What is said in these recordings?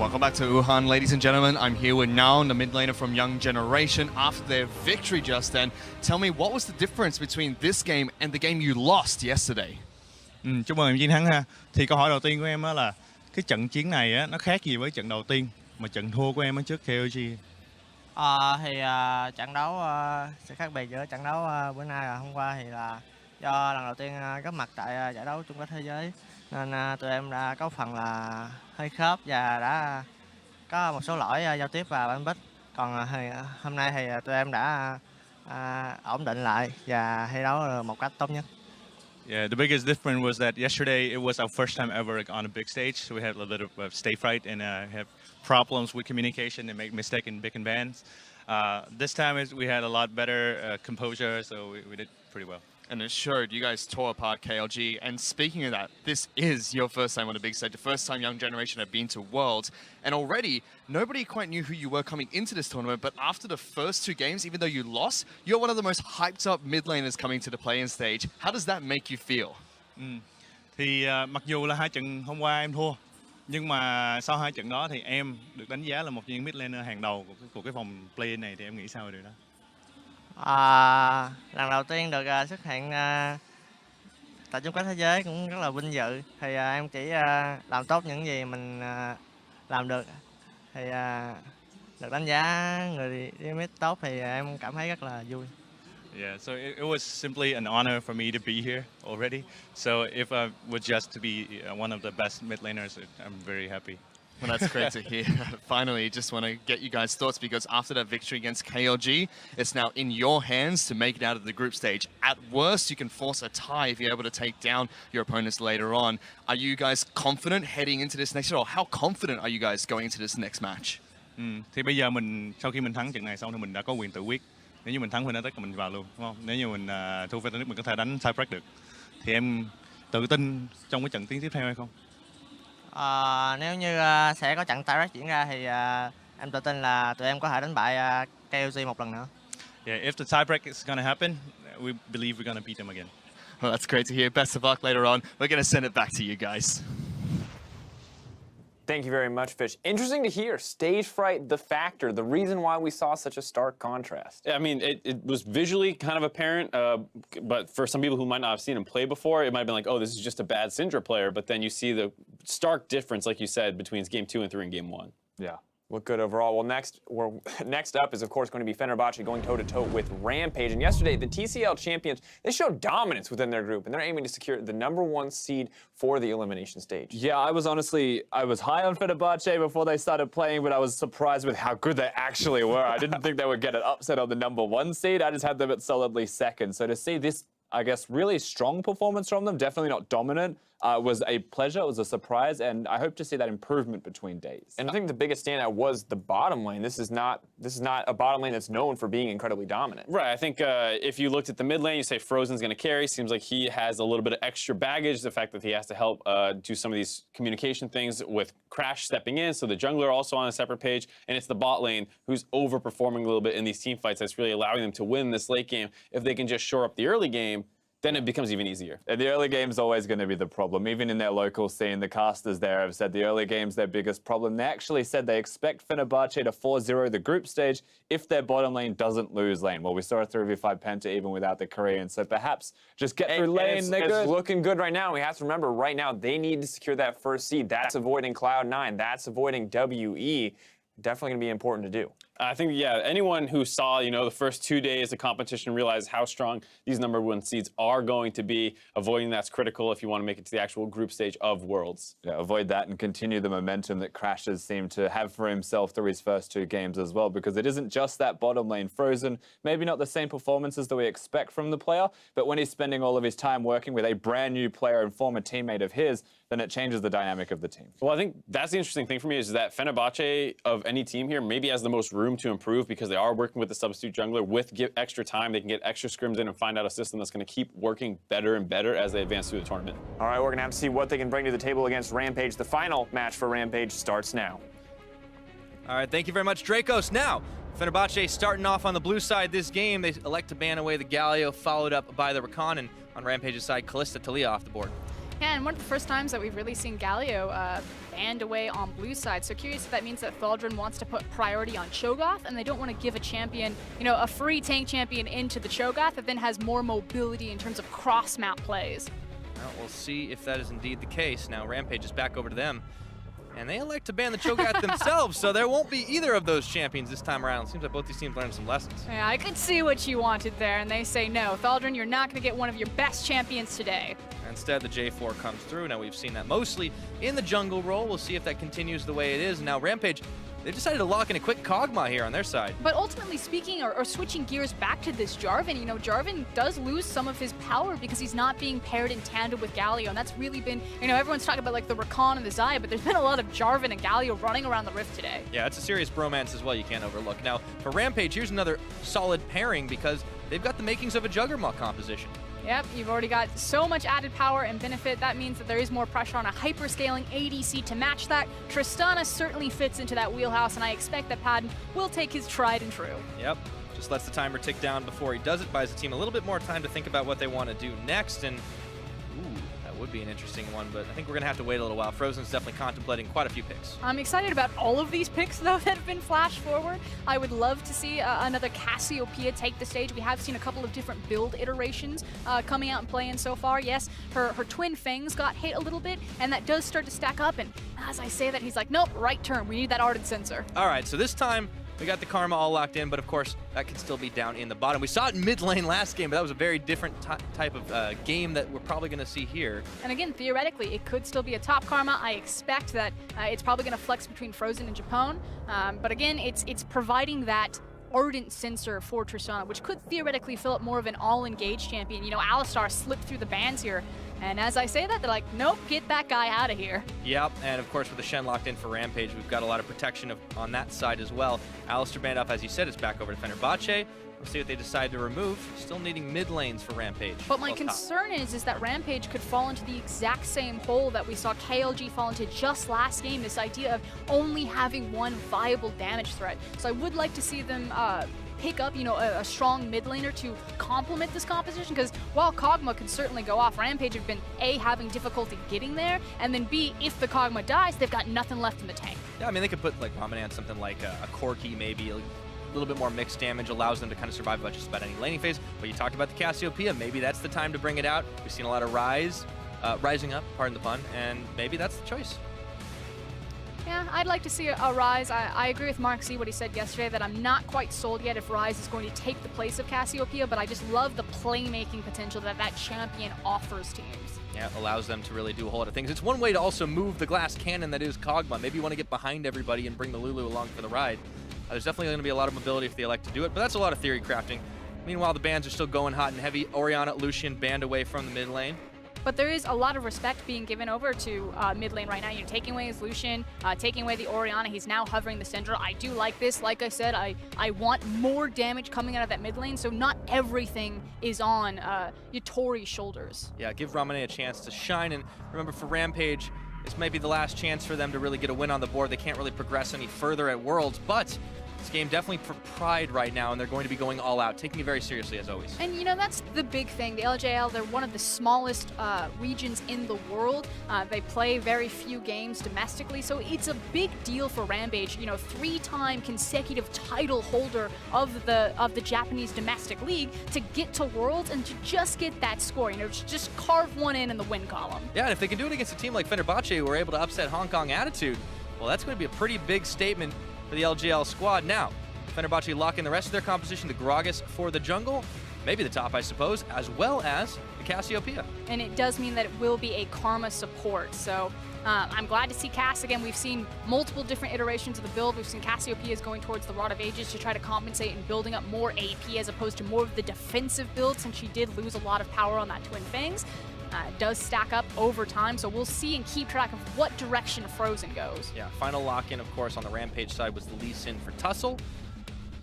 Welcome back to Wuhan, ladies and gentlemen. I'm here with Naon, the mid laner from Young Generation. After their victory just then, tell me, what was the difference between this game and the game you lost yesterday? Chúc mừng em chiến thắng ha. Thì câu hỏi đầu tiên của em á là cái trận chiến này á, nó khác gì với trận đầu tiên mà trận thua của em ở trước KOG? Trận đấu sự khác biệt giữa trận đấu bữa nay và hôm qua thì là do lần đầu tiên góp mặt tại giải đấu chung kết thế giới nên tụi em đã có phần là hơi khớp và đã có một số lỗi giao tiếp và bắn bích. Còn hôm nay thì tụi em đã ổn định lại và thi đấu một cách tốt nhất. Yeah, the biggest difference was that yesterday it was our first time ever on a big stage, so we had a little bit of stage fright and have problems with communication and make mistakes in big bands. This time we had a lot better composure, so we did pretty well. And it showed. You guys tore apart KLG. And speaking of that, this is your first time on a big stage, the first time Young Generation have been to Worlds. And already, nobody quite knew who you were coming into this tournament. But after the first two games, even though you lost, you're one of the most hyped up mid laners coming to the play-in stage. How does that make you feel? Thì mặc dù là hai trận hôm qua em thua, nhưng mà sau hai trận đó thì em được đánh giá là một trong những mid laner hàng đầu của cái vòng play-in này. Thì em nghĩ sao về điều đó? Lần đầu tiên được xuất hiện tại chung kết thế giới cũng rất là vinh dự. Thì em chỉ làm tốt những gì mình làm được. Thì được đánh giá người đi mid tốt thì em cảm thấy rất là vui. Yeah, so it was simply an honor for me to be here already. So if I was just to be one of the best mid laners, I'm very happy. Well, that's great to hear. Finally, just want to get you guys' thoughts, because after that victory against KLG, it's now in your hands to make it out of the group stage. At worst, you can force a tie if you're able to take down your opponents later on. Are you guys confident heading into this next, or how confident are you guys going into this next match? Thì bây giờ sau khi mình thắng trận này xong thì mình đã có quyền tự quyết. Nếu như mình thắng Fnatic thì mình vào luôn, đúng không? Nếu như mình thua Fnatic mình có thể đánh tiebreak được. Thì em tự tin trong cái trận tiến tiếp theo hay không? Nếu như sẽ có trận tiebreak diễn ra thì em tự tin là tụi em có thể đánh bại KOG một lần nữa. Yeah, if the tiebreak is going to happen, we believe we're going to beat them again. Well, that's great to hear. Best of luck later on. We're going to send it back to you guys. Thank you very much, Fish. Interesting to hear. Stage fright, the factor, the reason why we saw such a stark contrast. I mean, it was visually kind of apparent, but for some people who might not have seen him play before, it might have been like, oh, this is just a bad Syndra player. But then you see the stark difference, like you said, between game 2 and 3 and game 1. Yeah. Look good overall. Well, next up is, of course, going to be Fenerbahçe going toe-to-toe with Rampage. And yesterday, the TCL champions, they showed dominance within their group, and they're aiming to secure the #1 seed for the elimination stage. Yeah, I was high on Fenerbahçe before they started playing, but I was surprised with how good they actually were. I didn't think they would get an upset on the #1 seed. I just had them at solidly second. So to see this, I guess, really strong performance from them, definitely not dominant, was a pleasure, it was a surprise, and I hope to see that improvement between days. And I think the biggest standout was the bottom lane. This is not a bottom lane that's known for being incredibly dominant. Right, I think if you looked at the mid lane, you say Frozen's going to carry. Seems like he has a little bit of extra baggage, the fact that he has to help do some of these communication things with Crash stepping in, so the jungler also on a separate page, and it's the bot lane who's overperforming a little bit in these team fights that's really allowing them to win this late game. If they can just shore up the early game, then it becomes even easier. And the early game's always going to be the problem. Even in their local scene, the casters there have said the early game's their biggest problem. They actually said they expect Fenerbahçe to 4-0 the group stage if their bottom lane doesn't lose lane. Well, we saw a 3v5 penta even without the Korean, so perhaps just get through lane. It's looking good right now. We have to remember, right now, they need to secure that first seed. That's avoiding Cloud9. That's avoiding WE. Definitely going to be important to do. I think, yeah, anyone who saw, the first 2 days of competition realized how strong these #1 seeds are going to be. Avoiding that's critical if you want to make it to the actual group stage of Worlds. Yeah, avoid that and continue the momentum that Crash has seemed to have for himself through his first 2 games as well, because it isn't just that bottom lane Frozen, maybe not the same performances that we expect from the player, but when he's spending all of his time working with a brand new player and former teammate of his, then it changes the dynamic of the team. Well, I think that's the interesting thing for me, is that Fenerbahçe, of any team here, maybe has the most room to improve, because they are working with the substitute jungler. With extra time, they can get extra scrims in and find out a system that's going to keep working better and better as they advance through the tournament. All right, we're going to have to see what they can bring to the table against Rampage. The final match for Rampage starts now. All right, thank you very much, Dracos. Now, Fenerbahçe starting off on the blue side this game. They elect to ban away the Galio, followed up by the Rakan, and on Rampage's side, Kalista Talia off the board. Yeah, and one of the first times that we've really seen Galio banned away on blue side. So curious if that means that Thaldrin wants to put priority on Cho'Gath, and they don't want to give a champion, you know, a free tank champion into the Cho'Gath that then has more mobility in terms of cross-map plays. Well, we'll see if that is indeed the case. Now Rampage is back over to them, and they elect to ban the Cho'Gath themselves, so there won't be either of those champions this time around. Seems like both these teams learned some lessons. Yeah, I could see what you wanted there, and they say no. Thaldrin, you're not going to get one of your best champions today. Instead, the J4 comes through. Now we've seen that mostly in the jungle role. We'll see if that continues the way it is. Now Rampage, they decided to lock in a quick Kog'Maw here on their side. But ultimately speaking, or switching gears back to this Jarvan, you know, Jarvan does lose some of his power because he's not being paired in tandem with Galio, and that's really been, you know, everyone's talking about like the Rakan and the Xayah, but there's been a lot of Jarvan and Galio running around the Rift today. Yeah, it's a serious bromance as well you can't overlook. Now, for Rampage, here's another solid pairing because they've got the makings of a Juggernaut composition. Yep, you've already got so much added power and benefit. That means that there is more pressure on a hyper-scaling ADC to match that. Tristana certainly fits into that wheelhouse, and I expect that Padden will take his tried and true. Yep, just lets the timer tick down before he does it, buys the team a little bit more time to think about what they want to do next, and ooh, that would be an interesting one, but I think we're going to have to wait a little while. Frozen's definitely contemplating quite a few picks. I'm excited about all of these picks, though, that have been flashed forward. I would love to see another Cassiopeia take the stage. We have seen a couple of different build iterations coming out and playing so far. Yes, her twin fangs got hit a little bit, and that does start to stack up, and as I say that, he's like, nope, right turn. We need that Ardent Sensor. All right, so this time, we got the Karma all locked in, but of course, that could still be down in the bottom. We saw it in mid lane last game, but that was a very different type of game that we're probably going to see here. And again, theoretically, it could still be a top Karma. I expect that it's probably going to flex between Frozen and Japone. But again, it's providing that Ardent Sensor for Tristana, which could theoretically fill up more of an all-engaged champion. You know, Alistar slipped through the bans here. And as I say that, they're like, nope, get that guy out of here. Yep, and of course with the Shen locked in for Rampage, we've got a lot of protection on that side as well. Alistar banned off, as you said, is back over to Fenerbahçe. We'll see what they decide to remove. Still needing mid lanes for Rampage. But my concern is that Rampage could fall into the exact same hole that we saw KLG fall into just last game, this idea of only having one viable damage threat. So I would like to see them pick up, you know, a strong mid laner to complement this composition, because while Kog'Maw can certainly go off, Rampage have been A, having difficulty getting there, and then B, if the Kog'Maw dies, they've got nothing left in the tank. Yeah, I mean, they could put like Ramune on something like a Corki, maybe a little bit more mixed damage, allows them to kind of survive about just about any laning phase. But you talked about the Cassiopeia, maybe that's the time to bring it out. We've seen a lot of rising up, pardon the pun, and maybe that's the choice. Yeah, I'd like to see a Rise. I agree with Mark C, what he said yesterday, that I'm not quite sold yet if Rise is going to take the place of Cassiopeia, but I just love the playmaking potential that that champion offers teams. Yeah, it allows them to really do a whole lot of things. It's one way to also move the glass cannon that is Kog'Maw. Maybe you want to get behind everybody and bring the Lulu along for the ride. There's definitely going to be a lot of mobility if they elect to do it, but that's a lot of theory crafting. Meanwhile, the bans are still going hot and heavy. Orianna, Lucian banned away from the mid lane. But there is a lot of respect being given over to mid lane right now. You're taking away his Lucian, taking away the Orianna. He's now hovering the Syndra. I do like this. Like I said, I want more damage coming out of that mid lane, so not everything is on Yutori's shoulders. Yeah, give Ramune a chance to shine. And remember, for Rampage, this might be the last chance for them to really get a win on the board. They can't really progress any further at Worlds, but this game definitely for pride right now, and they're going to be going all out, taking it very seriously as always. And you know, that's the big thing. The LJL, they're one of the smallest regions in the world. They play very few games domestically, so it's a big deal for Rampage. You know, 3-time consecutive title holder of the Japanese domestic league, to get to Worlds and to just get that score. You know, just carve one in the win column. Yeah, and if they can do it against a team like Fenerbahçe, who were able to upset Hong Kong Attitude, well, that's going to be a pretty big statement for the LGL squad. Now, Fenerbahçe lock in the rest of their composition, the Gragas for the jungle, maybe the top, I suppose, as well as the Cassiopeia. And it does mean that it will be a Karma support, so I'm glad to see Cass again. We've seen multiple different iterations of the build. We've seen Cassiopeia's going towards the Rod of Ages to try to compensate and building up more AP as opposed to more of the defensive build, since she did lose a lot of power on that Twin Fangs. It does stack up over time, so we'll see and keep track of what direction Frozen goes. Yeah, final lock-in, of course, on the Rampage side was the Lee Sin for Tussle.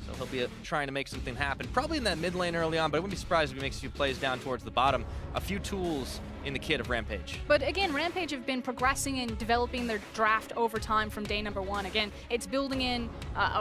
So he'll be trying to make something happen, probably in that mid lane early on, but I wouldn't be surprised if he makes a few plays down towards the bottom. A few tools in the kit of Rampage. But again, Rampage have been progressing and developing their draft over time from day number 1. Again, it's building in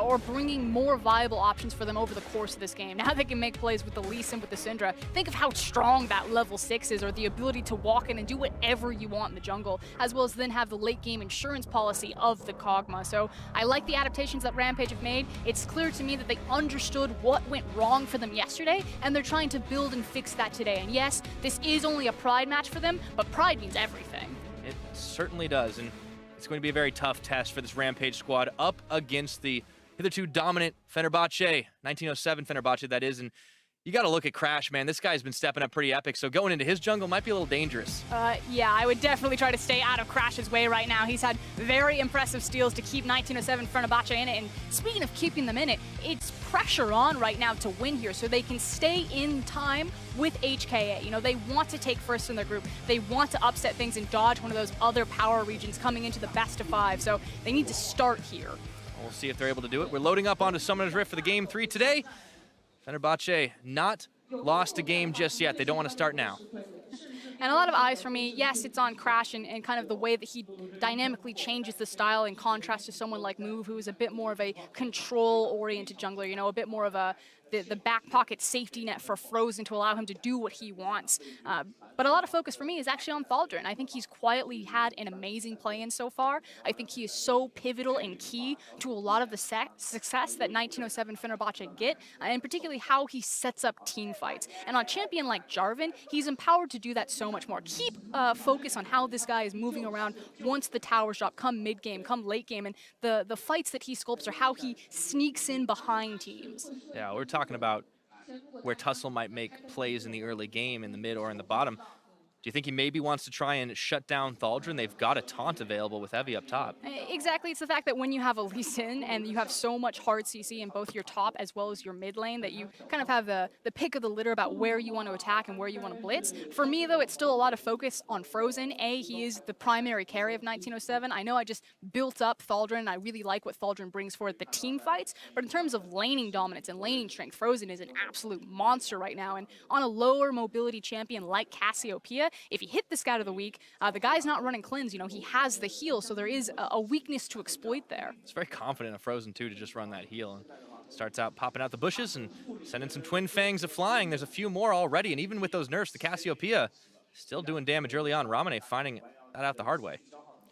or bringing more viable options for them over the course of this game. Now they can make plays with the Lee Sin, with the Syndra. Think of how strong that level 6 is, or the ability to walk in and do whatever you want in the jungle, as well as then have the late game insurance policy of the Kog'Maw. So I like the adaptations that Rampage have made. It's clear to me that they understood what went wrong for them yesterday, and they're trying to build and fix that today. And yes, this is only a Pride match for them, but Pride means everything. It certainly does, and it's going to be a very tough test for this Rampage squad up against the hitherto dominant Fenerbahçe, 1907 Fenerbahçe that is, and you got to look at Crash, man. This guy's been stepping up pretty epic, so going into his jungle might be a little dangerous. Yeah, I would definitely try to stay out of Crash's way right now. He's had very impressive steals to keep 1907 Fenerbahçe in it, and speaking of keeping them in it, it's pressure on right now to win here so they can stay in time with HKA. You know, they want to take first in their group. They want to upset things and dodge one of those other power regions coming into the best of 5, so they need to start here. We'll see if they're able to do it. We're loading up onto Summoner's Rift for the Game 3 today. Fenerbahçe not lost a game just yet. They don't want to start now. And a lot of eyes for me, yes, it's on Crash and kind of the way that he dynamically changes the style in contrast to someone like Move, who is a bit more of a control-oriented jungler, you know, a bit more of the back pocket safety net for Frozen to allow him to do what he wants. But a lot of focus for me is actually on Thaldrin. I think he's quietly had an amazing play-in so far. I think he is so pivotal and key to a lot of the success that 1907 Fenerbahçe get, and particularly how he sets up team fights. And on a champion like Jarvan, he's empowered to do that so much more. Keep focus on how this guy is moving around once the towers drop, come mid-game, come late game, and the fights that he sculpts are how he sneaks in behind teams. Yeah, we're talking about where Tussle might make plays in the early game, in the mid or in the bottom. Do you think he maybe wants to try and shut down Thaldrin? They've got a taunt available with Heavy up top. Exactly. It's the fact that when you have a Lee Sin and you have so much hard CC in both your top as well as your mid lane, that you kind of have the pick of the litter about where you want to attack and where you want to blitz. For me, though, it's still a lot of focus on Frozen. He is the primary carry of 1907. I know I just built up Thaldrin, and I really like what Thaldrin brings for the team fights, but in terms of laning dominance and laning strength, Frozen is an absolute monster right now. And on a lower mobility champion like Cassiopeia, if you hit the Scout of the Week, the guy's not running cleanse. You know, he has the heal, so there is a weakness to exploit there. It's very confident of Frozen, too, to just run that heal. And starts out popping out the bushes and sending some Twin Fangs of flying. There's a few more already, and even with those nerfs, the Cassiopeia still doing damage early on. Ramune finding that out the hard way.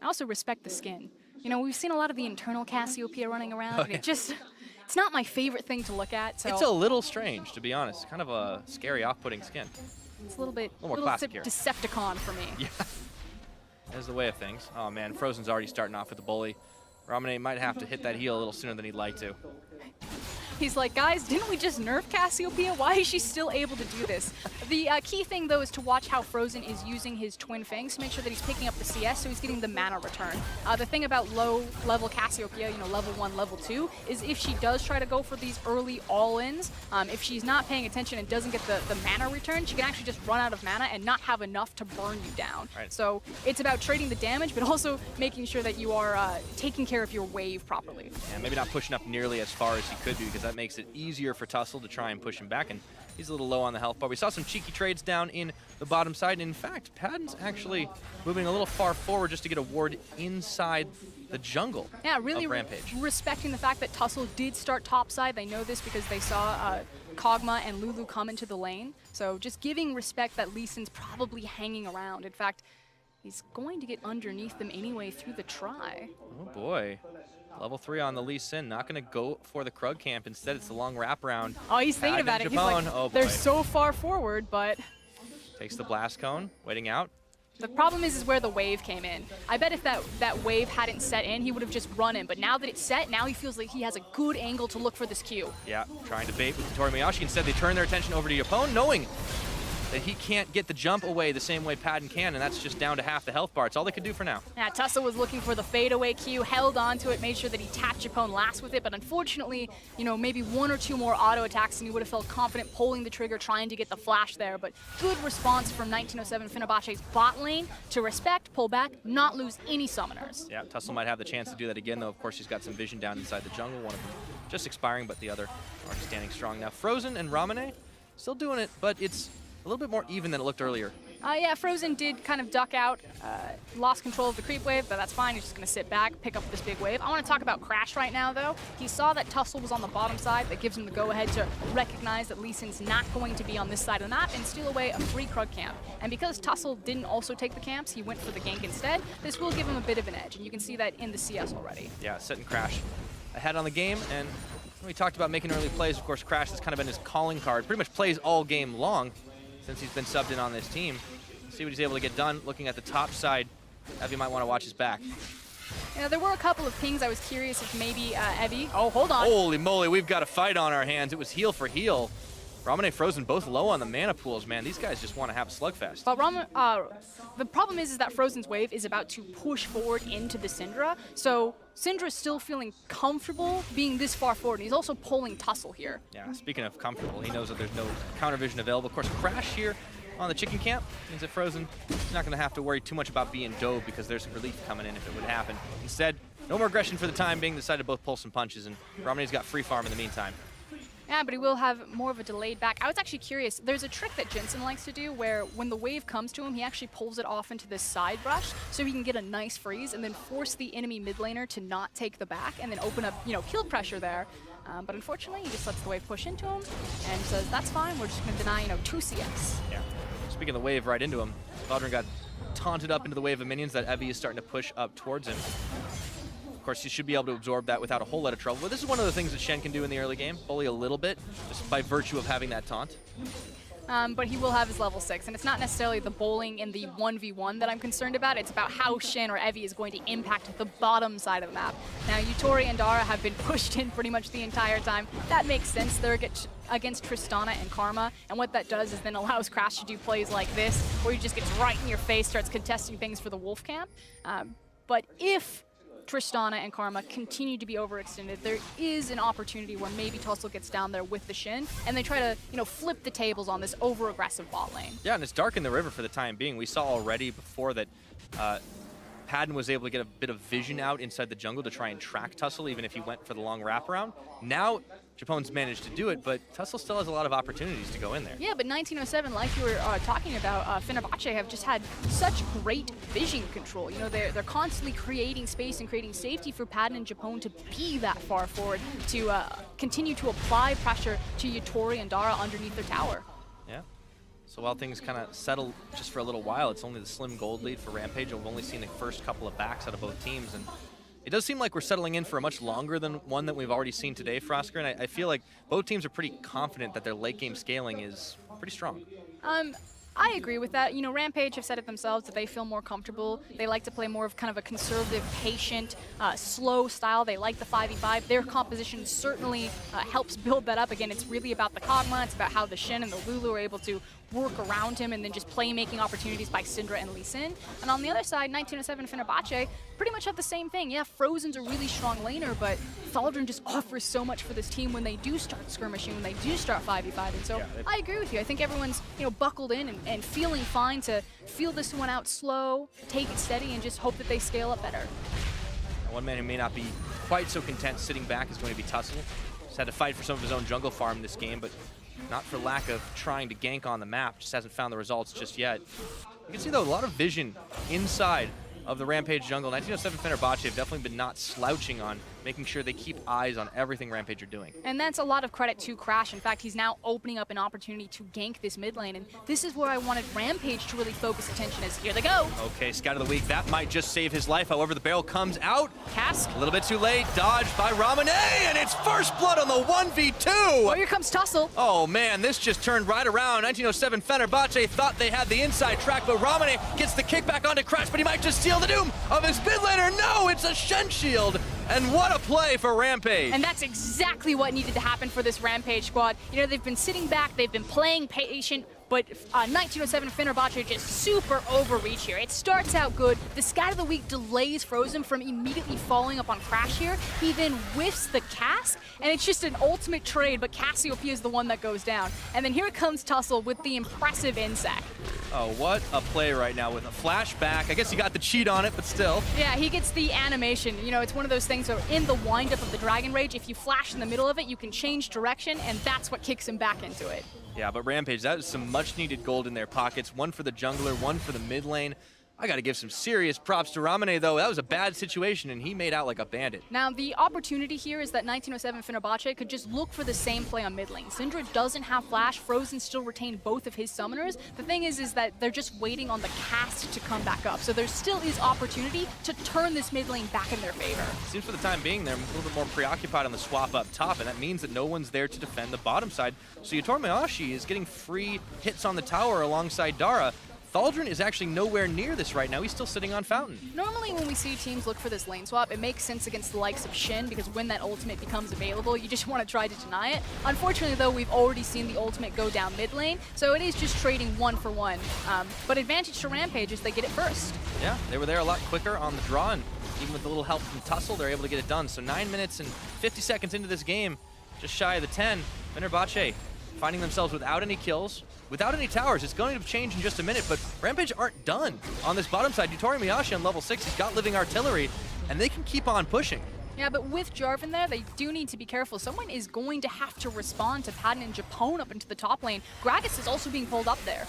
I also respect the skin. You know, we've seen a lot of the internal Cassiopeia running around, and it's not my favorite thing to look at. So it's a little strange, to be honest. Kind of a scary, off-putting skin. It's a little more classic here. Decepticon for me. Yeah, that's the way of things. Oh man, Frozen's already starting off with the bully. Ramune might have to hit that heal a little sooner than he'd like to. He's like, guys, didn't we just nerf Cassiopeia? Why is she still able to do this? The key thing, though, is to watch how Frozen is using his Twin Fangs to make sure that he's picking up the CS, so he's getting the mana return. The thing about low-level Cassiopeia, you know, level 1, level 2, is if she does try to go for these early all-ins, if she's not paying attention and doesn't get the mana return, she can actually just run out of mana and not have enough to burn you down. Right. So it's about trading the damage, but also making sure that you are taking care of your wave properly. And maybe not pushing up nearly as far as he could be, because that makes it easier for Tussle to try and push him back, and he's a little low on the health bar. We saw some cheeky trades down in the bottom side, and in fact, Padden's actually moving a little far forward just to get a ward inside the jungle. Yeah, really Rampage. Respecting the fact that Tussle did start topside. They know this because they saw Kog'Maw and Lulu come into the lane. So just giving respect that Lee Sin's probably hanging around. In fact, he's going to get underneath them anyway through the try. Oh boy. Level 3 on the Lee Sin, not going to go for the Krug camp. Instead, it's the long wraparound. Oh, he's thinking about it. He's like, oh, they're so far forward, but... Takes the blast cone, waiting out. The problem is where the wave came in. I bet if that wave hadn't set in, he would have just run in. But now that it's set, now he feels like he has a good angle to look for this Q. Yeah, trying to bait with YutoriMoyasi. Instead, they turn their attention over to Japone, knowing that he can't get the jump away the same way Padden can, and that's just down to half the health bar. It's all they could do for now. Yeah, Tussle was looking for the fadeaway Q, held onto it, made sure that he tapped Japone last with it, but unfortunately, you know, maybe 1 or 2 more auto attacks and he would have felt confident pulling the trigger, trying to get the flash there, but good response from 1907 Fenerbahçe's bot lane to respect, pull back, not lose any summoners. Yeah, Tussle might have the chance to do that again, though. Of course, he's got some vision down inside the jungle, one of them just expiring, but the other already standing strong. Now, Frozen and Ramune still doing it, but it's a little bit more even than it looked earlier. Yeah, Frozen did kind of duck out, lost control of the creep wave, but that's fine. He's just going to sit back, pick up this big wave. I want to talk about Crash right now, though. He saw that Tussle was on the bottom side. That gives him the go-ahead to recognize that Lee Sin's not going to be on this side of the map and steal away a free Krug camp. And because Tussle didn't also take the camps, he went for the gank instead. This will give him a bit of an edge, and you can see that in the CS already. Yeah, setting Crash ahead on the game, and we talked about making early plays. Of course, Crash has kind of been his calling card. Pretty much plays all game long since he's been subbed in on this team. See what he's able to get done. Looking at the top side, Evie might want to watch his back. Yeah, there were a couple of pings. I was curious if maybe Evie... Oh, hold on. Holy moly, we've got a fight on our hands. It was heal for heal. Ramune, Frozen both low on the mana pools, man. These guys just want to have a slugfest. But the problem is that Frozen's wave is about to push forward into the Syndra. So Syndra's still feeling comfortable being this far forward. And he's also pulling Tussle here. Yeah, speaking of comfortable, he knows that there's no counter vision available. Of course, Crash here on the chicken camp means that Frozen is not going to have to worry too much about being dove because there's some relief coming in if it would happen. Instead, no more aggression for the time being. Decided to both pull some punches, and Ramune's got free farm in the meantime. Yeah, but he will have more of a delayed back. I was actually curious. There's a trick that Jensen likes to do where when the wave comes to him, he actually pulls it off into this side brush so he can get a nice freeze and then force the enemy mid laner to not take the back and then open up, kill pressure there. But unfortunately, he just lets the wave push into him and says, that's fine, we're just going to deny, 2 CS. Yeah. Speaking of the wave right into him, Thaldrin got taunted up into the wave of minions that Evie is starting to push up towards him. Of course, he should be able to absorb that without a whole lot of trouble. But this is one of the things that Shen can do in the early game, bully a little bit, just by virtue of having that taunt. But he will have his level 6, and it's not necessarily the bowling in the 1v1 that I'm concerned about. It's about how Shen or Evie is going to impact the bottom side of the map. Now, Yutori and Dara have been pushed in pretty much the entire time. That makes sense. They're against Tristana and Karma, and what that does is then allows Crash to do plays like this, where he just gets right in your face, starts contesting things for the Wolf Camp. But if Tristana and Karma continue to be overextended, there is an opportunity where maybe Tussle gets down there with the Shen, and they try to, flip the tables on this over-aggressive bot lane. Yeah, and it's dark in the river for the time being. We saw already before that Padden was able to get a bit of vision out inside the jungle to try and track Tussle, even if he went for the long wraparound. Now, Japone's managed to do it, but Tussle still has a lot of opportunities to go in there. Yeah, but 1907, like you were talking about, Fenerbahçe have just had such great vision control. They're constantly creating space and creating safety for Padden and Japone to be that far forward, to continue to apply pressure to Yutori and Dara underneath their tower. Yeah. So while things kind of settle just for a little while, it's only the slim gold lead for Rampage. We've only seen the first couple of backs out of both teams, and it does seem like we're settling in for a much longer than one that we've already seen today, Frosker, and I feel like both teams are pretty confident that their late game scaling is pretty strong. I agree with that. Rampage have said it themselves that they feel more comfortable. They like to play more of kind of a conservative, patient, slow style. They like the 5v5. Their composition certainly helps build that up. Again, it's really about the Kog'Maw. It's about how the Shen and the Lulu are able to work around him and then just playmaking opportunities by Syndra and Lee Sin. And on the other side, 1907 Fenerbahçe pretty much have the same thing. Yeah, Frozen's a really strong laner, but Thaldrin just offers so much for this team when they do start skirmishing, when they do start 5v5. And so I agree with you. I think everyone's buckled in and feeling fine to feel this one out slow, take it steady, and just hope that they scale up better. One man who may not be quite so content sitting back is going to be Tussle. He's had to fight for some of his own jungle farm this game, but not for lack of trying to gank on the map. Just hasn't found the results just yet. You can see, though, a lot of vision inside of the Rampage jungle. 1907 Fenerbahçe have definitely been not slouching on making sure they keep eyes on everything Rampage are doing. And that's a lot of credit to Crash. In fact, he's now opening up an opportunity to gank this mid lane, and this is where I wanted Rampage to really focus attention as here they go. Okay, Scout of the Week, that might just save his life. However, the barrel comes out. Cask. A little bit too late, dodged by Ramune, and it's first blood on the 1v2! Oh, here comes Tussle. Oh man, this just turned right around. 1907 Fenerbahçe thought they had the inside track, but Ramune gets the kickback onto Crash, but he might just seal the doom of his mid laner. No, it's a Shen shield. And what a play for Rampage. And that's exactly what needed to happen for this Rampage squad. They've been sitting back, they've been playing patient, but 1907 Fenerbahçe just super overreach here. It starts out good. The Scout of the Week delays Frozen from immediately falling up on Crash here. He then whiffs the Cask, and it's just an ultimate trade, but Cassiopeia is the one that goes down. And then here comes Tussle with the impressive Insect. Oh, what a play right now with a flashback. I guess he got the cheat on it, but still. Yeah, he gets the animation. It's one of those things where in the windup of the Dragon Rage, if you flash in the middle of it, you can change direction, and that's what kicks him back into it. Yeah, but Rampage, that is some much-needed gold in their pockets. One for the jungler, one for the mid lane. I got to give some serious props to Ramune, though. That was a bad situation, and he made out like a bandit. Now, the opportunity here is that 1907 Fenerbahçe could just look for the same play on mid lane. Syndra doesn't have flash. Frozen still retained both of his summoners. The thing is that they're just waiting on the cast to come back up. So there still is opportunity to turn this mid lane back in their favor. Seems for the time being, they're a little bit more preoccupied on the swap up top, and that means that no one's there to defend the bottom side. So YutoriMoyasi is getting free hits on the tower alongside Dara. Thaldrin is actually nowhere near this right now. He's still sitting on Fountain. Normally when we see teams look for this lane swap, it makes sense against the likes of Shen, because when that ultimate becomes available, you just want to try to deny it. Unfortunately, though, we've already seen the ultimate go down mid lane, so it is just trading one for one. But advantage to Rampage is they get it first. Yeah, they were there a lot quicker on the draw, and even with a little help from Tussle, they're able to get it done. So 9 minutes and 50 seconds into this game, just shy of the 10, Fenerbahçe finding themselves without any kills, without any towers. It's going to change in just a minute, but Rampage aren't done on this bottom side. YutoriMoyasi on level 6, he's got living artillery, and they can keep on pushing. Yeah, but with Jarvan there, they do need to be careful. Someone is going to have to respond to Padden and Japone up into the top lane. Gragas is also being pulled up there.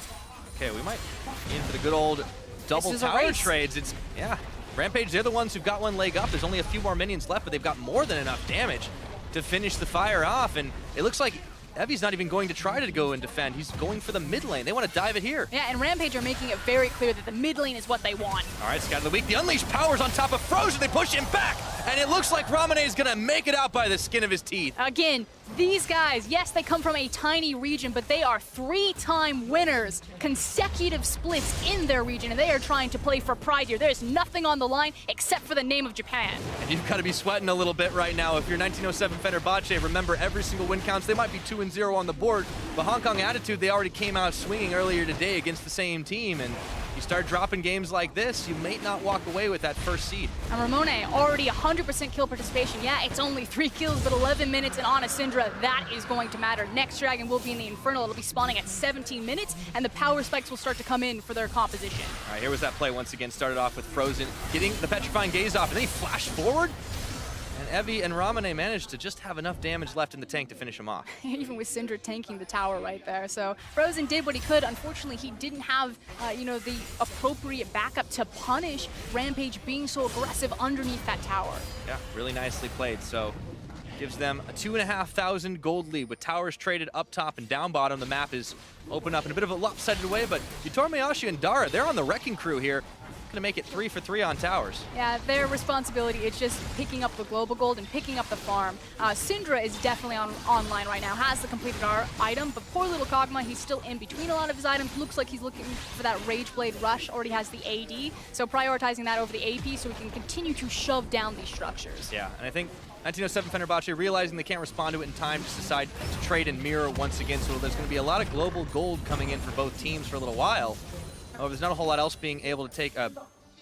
Okay, we might get into the good old double tower trades. It's, yeah, Rampage, they're the ones who've got one leg up. There's only a few more minions left, but they've got more than enough damage to finish the fire off, and it looks like Evi's not even going to try to go and defend. He's going for the mid lane. They want to dive it here. Yeah, and Rampage are making it very clear that the mid lane is what they want. All right, Scout of the Week. The Unleashed Power's on top of Frozen. They push him back, and it looks like Ramune is going to make it out by the skin of his teeth. Again, these guys, yes, they come from a tiny region, but they are 3-time winners, consecutive splits in their region, and they are trying to play for pride here. There is nothing on the line except for the name of Japan. And you've got to be sweating a little bit right now. If you're 1907 Fenerbahçe, remember every single win counts. They might be 2-0 on the board, but Hong Kong Attitude, they already came out swinging earlier today against the same team, and you start dropping games like this, you may not walk away with that first seed. And Ramune, already 100% kill participation. Yeah, it's only 3 kills, but 11 minutes and on a Syndra, that is going to matter. Next Dragon will be in the Infernal. It'll be spawning at 17 minutes, and the power spikes will start to come in for their composition. All right, here was that play once again. Started off with Frozen, getting the Petrifying Gaze off, and then he flashed forward. And Evi and Ramune managed to just have enough damage left in the tank to finish him off. Even with Syndra tanking the tower right there. So Frozen did what he could. Unfortunately, he didn't have, the appropriate backup to punish Rampage being so aggressive underneath that tower. Yeah, really nicely played. So gives them a 2,500 gold lead with towers traded up top and down bottom. The map is open up in a bit of a lopsided way, but YutoriMoyasi and Dara, they're on the wrecking crew here. Gonna make it 3 for 3 on towers. Yeah, their responsibility is just picking up the global gold and picking up the farm. Syndra is definitely online right now, has the completed item, but poor little Kog'Maw, he's still in between a lot of his items. Looks like he's looking for that Rage Blade Rush, already has the AD, so prioritizing that over the AP so we can continue to shove down these structures. Yeah, and I think 1907 Fenerbahçe, realizing they can't respond to it in time, just decide to trade and mirror once again, so there's gonna be a lot of global gold coming in for both teams for a little while. However, there's not a whole lot else being able to take that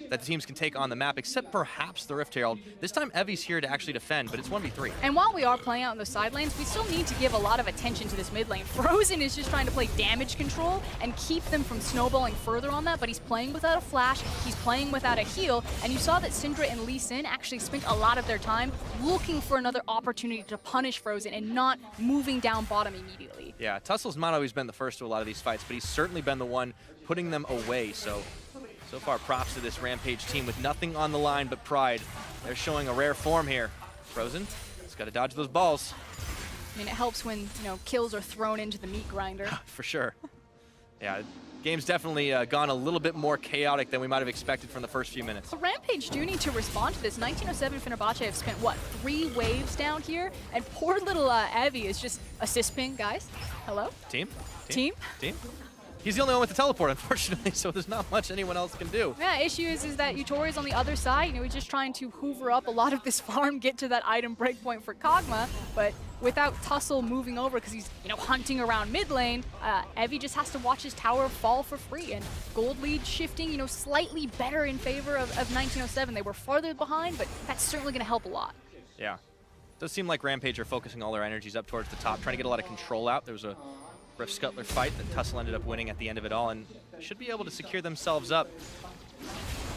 the teams can take on the map, except perhaps the Rift Herald. This time Evi's here to actually defend, but it's 1v3. And while we are playing out in the side lanes, we still need to give a lot of attention to this mid lane. Frozen is just trying to play damage control and keep them from snowballing further on that, but he's playing without a flash, he's playing without a heal, and you saw that Syndra and Lee Sin actually spent a lot of their time looking for another opportunity to punish Frozen and not moving down bottom immediately. Yeah, Tussle's not always been the first to a lot of these fights, but he's certainly been the one putting them away, so far, props to this Rampage team with nothing on the line but pride. They're showing a rare form here. Frozen, just got to dodge those balls. I mean, it helps when, kills are thrown into the meat grinder. For sure. Yeah, game's definitely gone a little bit more chaotic than we might have expected from the first few minutes. So Rampage do need to respond to this. 1907 Fenerbahçe have spent, what, 3 waves down here? And poor little Evi is just assist ping, guys. Hello? Team? Team? He's the only one with the teleport, unfortunately, so there's not much anyone else can do. Yeah, issue is that Yutori is on the other side. He's just trying to hoover up a lot of this farm, get to that item breakpoint for Kog'Maw, but without Tussle moving over because he's, hunting around mid lane, Evi just has to watch his tower fall for free, and gold lead shifting, slightly better in favor of 1907. They were farther behind, but that's certainly going to help a lot. Yeah. Does seem like Rampage are focusing all their energies up towards the top, trying to get a lot of control out. There was a Rift Scuttler fight that Tussle ended up winning at the end of it all, and should be able to secure themselves up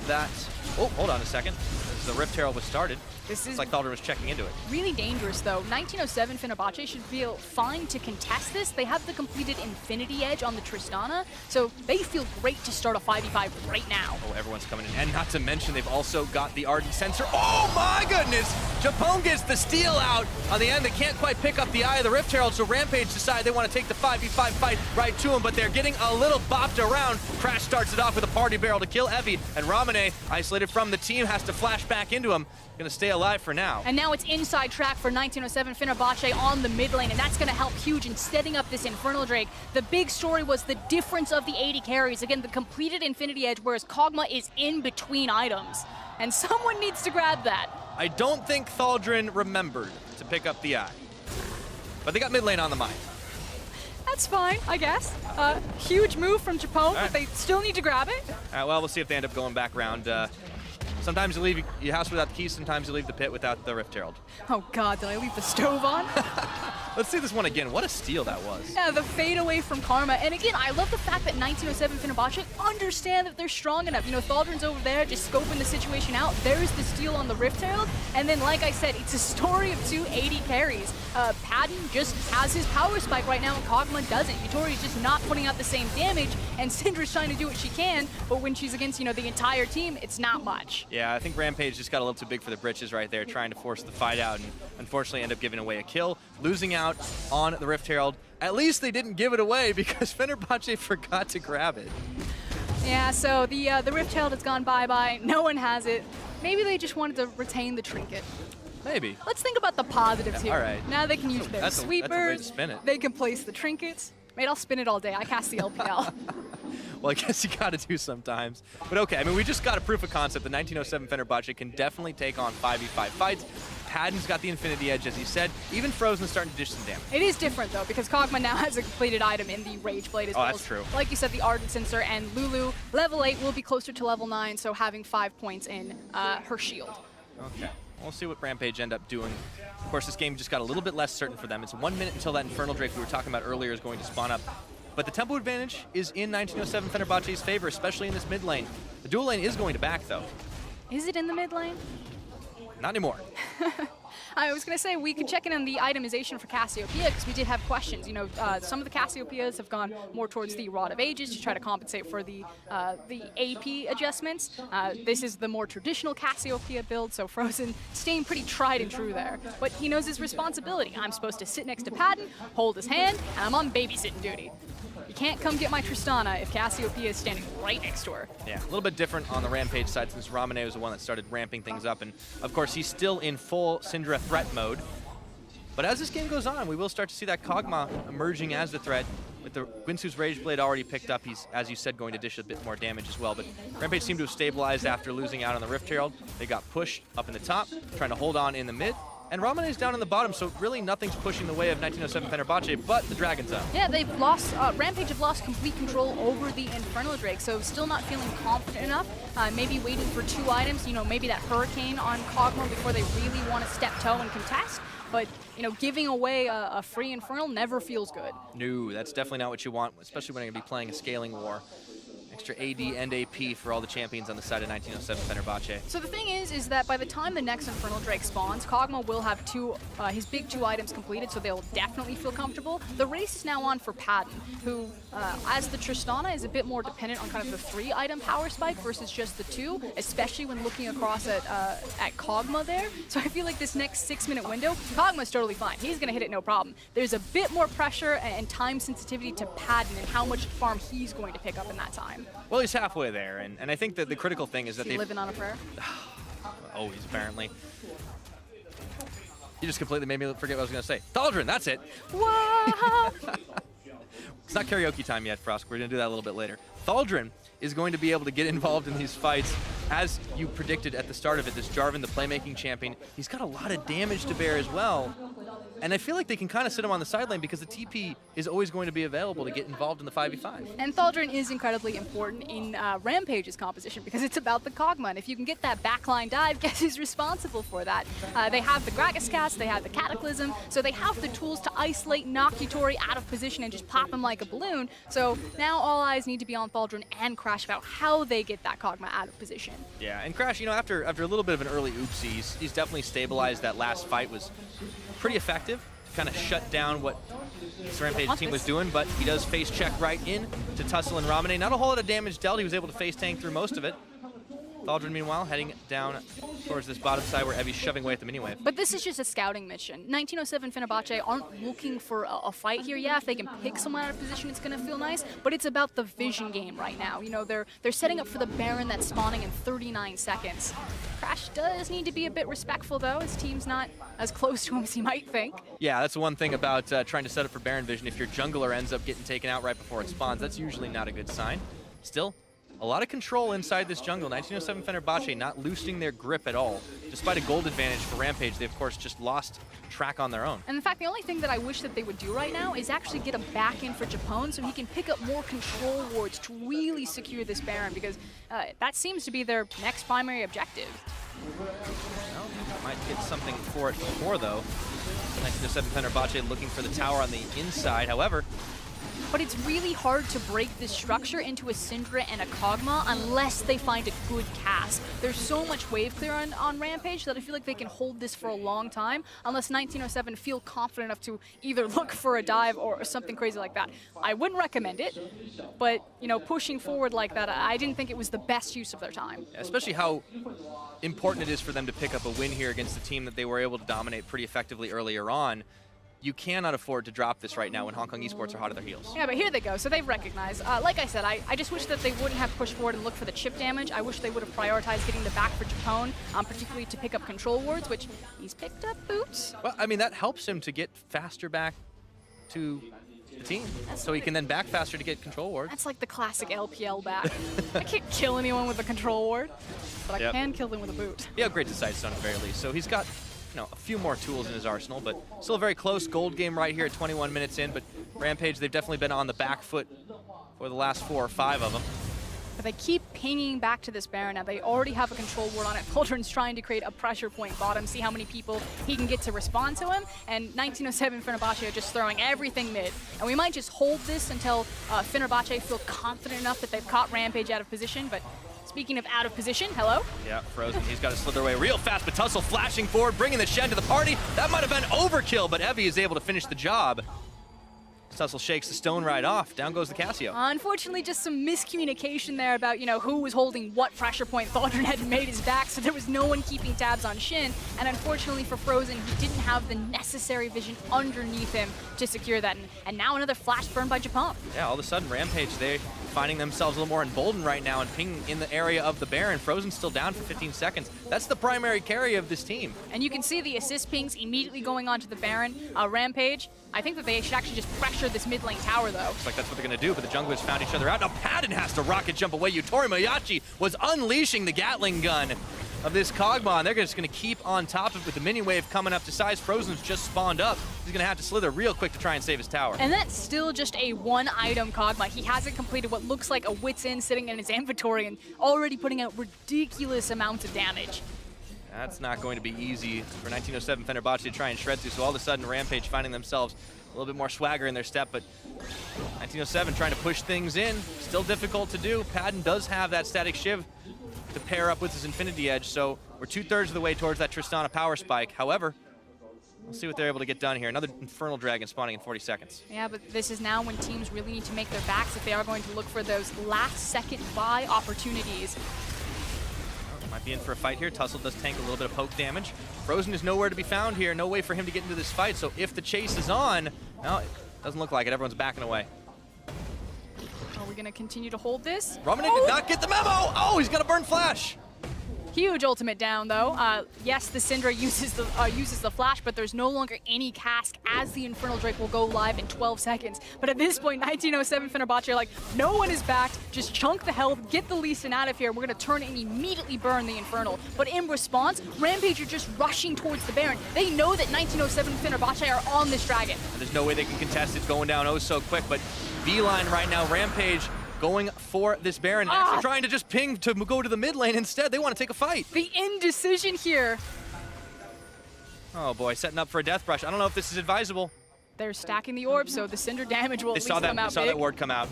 that... Oh, hold on a second. As the Rift Herald was started. This is It's like Thaldrin was checking into it. really dangerous, though. 1907 Fenerbahçe should feel fine to contest this. They have the completed Infinity Edge on the Tristana, so they feel great to start a 5v5 right now. Oh, everyone's coming in. And not to mention, they've also got the Ardent Sensor. Oh my goodness! Japone gets the steal out on the end. They can't quite pick up the Eye of the Rift Herald, so Rampage decide they want to take the 5v5 fight right to him, but they're getting a little bopped around. Crash starts it off with a party barrel to kill Evie, and Ramune, isolated from the team, has to flash back into him. Gonna stay alive for now. And now it's inside track for 1907 Fenerbahçe on the mid lane, and that's going to help huge in setting up this Infernal Drake. The big story was the difference of the 80 carries. Again, the completed Infinity Edge, whereas Kog'Maw is in between items. And someone needs to grab that. I don't think Thaldrin remembered to pick up the Eye. But they got mid lane on the mind. That's fine, I guess. Huge move from Japone, but they still need to grab it. Well, we'll see if they end up going back around. Sometimes you leave your house without the keys, sometimes you leave the pit without the Rift Herald. Oh god, did I leave the stove on? Let's see this one again. What a steal that was. Yeah, the fade away from Karma. And again, I love the fact that 1907 Fenerbahçe understand that they're strong enough. You know, Thaldrin's over there just scoping the situation out. There's the steal on the Rift Herald. And then, like I said, it's a story of 280 carries. Padden just has his power spike right now, and Kog'Maw doesn't. Yutori's just not putting out the same damage, and Syndra's trying to do what she can, but when she's against, you know, the entire team, it's not much. Yeah, I think Rampage just got a little too big for the britches right there, trying to force the fight out, and unfortunately end up giving away a kill, losing out on the Rift Herald. At least they didn't give it away because Fenerbahçe forgot to grab it. Yeah, so the Rift Herald has gone bye-bye. No one has it. Maybe they just wanted to retain the trinket. Maybe. Let's think about the positives here. All right. Now they can use their That's a sweepers. way to spin it. They can place the trinkets. Mate, I'll spin it all day. I cast the LPL. Well, I guess you got to do sometimes. But okay, I mean, we just got a proof of concept that 1907 Fenerbahçe can definitely take on 5v5 fights. Padden's got the Infinity Edge, as he said. Even Frozen's starting to dish some damage. It is different, though, because Kog'Maw now has a completed item in the Rage Blade as well. Oh, that's true. Like you said, the Ardent Sensor, and Lulu, level 8 will be closer to level 9, so having 5 points in her shield. Okay. We'll see what Rampage end up doing. Of course, this game just got a little bit less certain for them. It's 1 minute until that Infernal Drake we were talking about earlier is going to spawn up. But the tempo advantage is in 1907 Fenerbahçe's favor, especially in this mid lane. The dual lane is going to back, though. Is it in the mid lane? Not anymore. I was going to say we could check in on the itemization for Cassiopeia because we did have questions. You know, some of the Cassiopeias have gone more towards the Rod of Ages to try to compensate for the AP adjustments. This is the more traditional Cassiopeia build, so Frozen staying pretty tried and true there. But he knows his responsibility. I'm supposed to sit next to Padden, hold his hand, and I'm on babysitting duty. You can't come get my Tristana if Cassiopeia is standing right next to her. Yeah, a little bit different on the Rampage side since Ramune was the one that started ramping things up. And of course, he's still in full Syndra threat mode. But as this game goes on, we will start to see that Kog'Maw emerging as the threat. With the Guinsoo's Rage Blade already picked up, he's, as you said, going to dish a bit more damage as well. But Rampage seemed to have stabilized after losing out on the Rift Herald. They got pushed up in the top, trying to hold on in the mid. And Ramune's down in the bottom, so really nothing's pushing the way of 1907 Fenerbahçe but the Dragon Zone. Yeah, they've lost, Rampage have lost complete control over the Infernal Drake, so still not feeling confident enough. Maybe waiting for 2 items, you know, maybe that Hurricane on Kog'Maw before they really want to step toe and contest. But, you know, giving away a free Infernal never feels good. No, that's definitely not what you want, especially when you're going to be playing a scaling war. Extra AD and AP for all the champions on the side of 1907 Fenerbahçe. So the thing is that by the time the next Infernal Drake spawns, Kog'Maw will have his big 2 items completed, so they'll definitely feel comfortable. The race is now on for Padden, who, as the Tristana, is a bit more dependent on kind of the 3-item power spike versus just the 2, especially when looking across at Kog'Maw there. So I feel like this next 6-minute window, Kog'Maw's totally fine. He's going to hit it no problem. There's a bit more pressure and time sensitivity to Padden and how much farm he's going to pick up in that time. Well, he's halfway there, and I think that the critical thing is that they've... living on a prayer? Always, apparently. You just completely made me forget what I was going to say. Thaldrin, that's it. Whoa! It's not karaoke time yet, Frosk. We're going to do that a little bit later. Thaldrin is going to be able to get involved in these fights. As you predicted at the start of it, this Jarvan, the playmaking champion, he's got a lot of damage to bear as well. And I feel like they can kind of sit him on the sideline because the TP is always going to be available to get involved in the 5v5. And Thaldrin is incredibly important in Rampage's composition because it's about the Kog'Maw. And if you can get that backline dive, guess who's responsible for that? They have the Gragas cast, they have the Cataclysm, so they have the tools to isolate, knock Yutori out of position, and just pop him like a balloon. So now all eyes need to be on Thaldrin and Crash about how they get that Kog'Maw out of position. Yeah, and Crash, you know, after a little bit of an early oopsie, he's definitely stabilized. That last fight was pretty effective to kind of shut down what this Rampage team was doing, but he does face check right in to Tussle and Ramune. Not a whole lot of damage dealt. He was able to face tank through most of it. Thaldrin, meanwhile, heading down towards this bottom side where Evi's shoving away at the mini-wave. But this is just a scouting mission. 1907 Fenerbahçe aren't looking for a fight here. Yeah, if they can pick someone out of position, it's going to feel nice, but it's about the vision game right now. You know, they're setting up for the Baron that's spawning in 39 seconds. Crash does need to be a bit respectful, though. His team's not as close to him as he might think. Yeah, that's the one thing about trying to set up for Baron vision. If your jungler ends up getting taken out right before it spawns, that's usually not a good sign. Still, a lot of control inside this jungle. 1907 Fenerbahçe not loosening their grip at all. Despite a gold advantage for Rampage, they of course just lost track on their own. And in fact, the only thing that I wish that they would do right now is actually get a back in for Japone so he can pick up more control wards to really secure this Baron, because that seems to be their next primary objective. Well, might get something for it before, though. 1907 Fenerbahçe looking for the tower on the inside. However, but it's really hard to break this structure into a Syndra and a Kog'Maw unless they find a good cast. There's so much wave clear on Rampage that I feel like they can hold this for a long time unless 1907 feel confident enough to either look for a dive or something crazy like that. I wouldn't recommend it, but you know, pushing forward like that, I didn't think it was the best use of their time. Especially how important it is for them to pick up a win here against a team that they were able to dominate pretty effectively earlier on. You cannot afford to drop this right now when Hong Kong esports are hot at their heels. Yeah, but here they go. So they've recognized. Like I said, I just wish that they wouldn't have pushed forward and looked for the chip damage. I wish they would have prioritized getting the back for Japone, particularly to pick up control wards, which he's picked up boots. Well, I mean, that helps him to get faster back to the team, so he can then back faster to get control ward. That's like the classic LPL back. I can't kill anyone with a control ward, but I can kill them with a boot. He upgrades his Sightstone at the very least, so he's got a few more tools in his arsenal, but still a very close gold game right here at 21 minutes in. But Rampage, they've definitely been on the back foot for the last 4 or 5 of them. But they keep pinging back to this Baron now. They already have a control ward on it. Thaldrin's trying to create a pressure point bottom, see how many people he can get to respond to him. And 1907 Fenerbahçe are just throwing everything mid. And we might just hold this until Fenerbahçe feel confident enough that they've caught Rampage out of position. But speaking of out of position, hello? Yeah, Frozen, he's got to slither away real fast, but Tussle flashing forward, bringing the Shen to the party. That might have been overkill, but Evi is able to finish the job. Tussle shakes the stone right off. Down goes the Cassio. Unfortunately, just some miscommunication there about, who was holding what pressure point. Thaldrin had made his back, so there was no one keeping tabs on Shen. And unfortunately for Frozen, he didn't have the necessary vision underneath him to secure that. And now another flash burn by Japone. Yeah, all of a sudden, Rampage, they're finding themselves a little more emboldened right now and pinging in the area of the Baron. Frozen's still down for 15 seconds. That's the primary carry of this team. And you can see the assist pings immediately going on to the Baron. Rampage, I think that they should actually just pressure this mid lane tower, though. Looks like that's what they're going to do, but the junglers found each other out. Now Padden has to rocket jump away. YutoriMoyasi was unleashing the Gatling gun of this Kog'Maw, and they're just going to keep on top of it with the mini wave coming up to size. Frozen's just spawned up. He's going to have to slither real quick to try and save his tower. And that's still just a one-item Kog'Maw. He hasn't completed what looks like a Wit's End sitting in his inventory and already putting out ridiculous amounts of damage. That's not going to be easy for 1907 Fenerbahçe to try and shred through, so all of a sudden Rampage finding themselves a little bit more swagger in their step, but 1907 trying to push things in. Still difficult to do. Padden does have that static shiv to pair up with his Infinity Edge, so we're 2/3 of the way towards that Tristana power spike. However, we'll see what they're able to get done here. Another Infernal Dragon spawning in 40 seconds. Yeah, but this is now when teams really need to make their backs if they are going to look for those last-second buy opportunities. Might be in for a fight here. Tussle does tank a little bit of poke damage. Frozen is nowhere to be found here. No way for him to get into this fight. So if the chase is on, no, it doesn't look like it. Everyone's backing away. Are we going to continue to hold this? Ramune did not get the memo. Oh, he's going to burn flash. Huge ultimate down, though. Yes, the Syndra uses the flash, but there's no longer any cask as the Infernal Drake will go live in 12 seconds. But at this point, 1907 Fenerbahçe are like, no one is backed. Just chunk the health, get the Lee Sin out of here. We're going to turn and immediately burn the Infernal. But in response, Rampage are just rushing towards the Baron. They know that 1907 Fenerbahçe are on this dragon. And there's no way they can contest it going down oh so quick, but V-line right now, Rampage going for this Baron, actually trying to just ping to go to the mid lane instead. They want to take a fight. The indecision here. Oh boy, setting up for a death brush. I don't know if this is advisable. They're stacking the orb, so the Syndra damage will at least come out big. They saw that ward come out.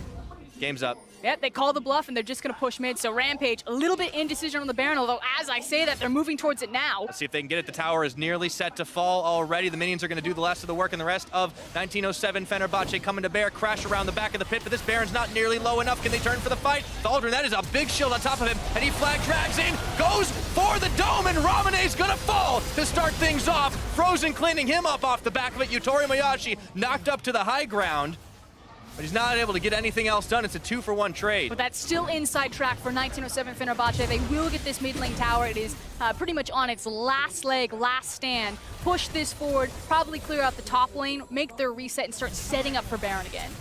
Game's up. Yep, they call the bluff and they're just going to push mid. So Rampage, a little bit indecision on the Baron, although as I say that, they're moving towards it now. Let's see if they can get it. The tower is nearly set to fall already. The minions are going to do the rest of the work, and the rest of 1907 Fenerbahçe coming to bear, crash around the back of the pit, but this Baron's not nearly low enough. Can they turn for the fight? Thaldrin, that is a big shield on top of him, and he flag drags in, goes for the dome, and Ramune's going to fall to start things off. Frozen cleaning him up off the back of it. YutoriMoyasi knocked up to the high ground, but he's not able to get anything else done. It's a 2-for-1 trade. But that's still inside track for 1907 Fenerbahçe. They will get this mid lane tower. It is pretty much on its last leg, last stand. Push this forward, probably clear out the top lane, make their reset, and start setting up for Baron again.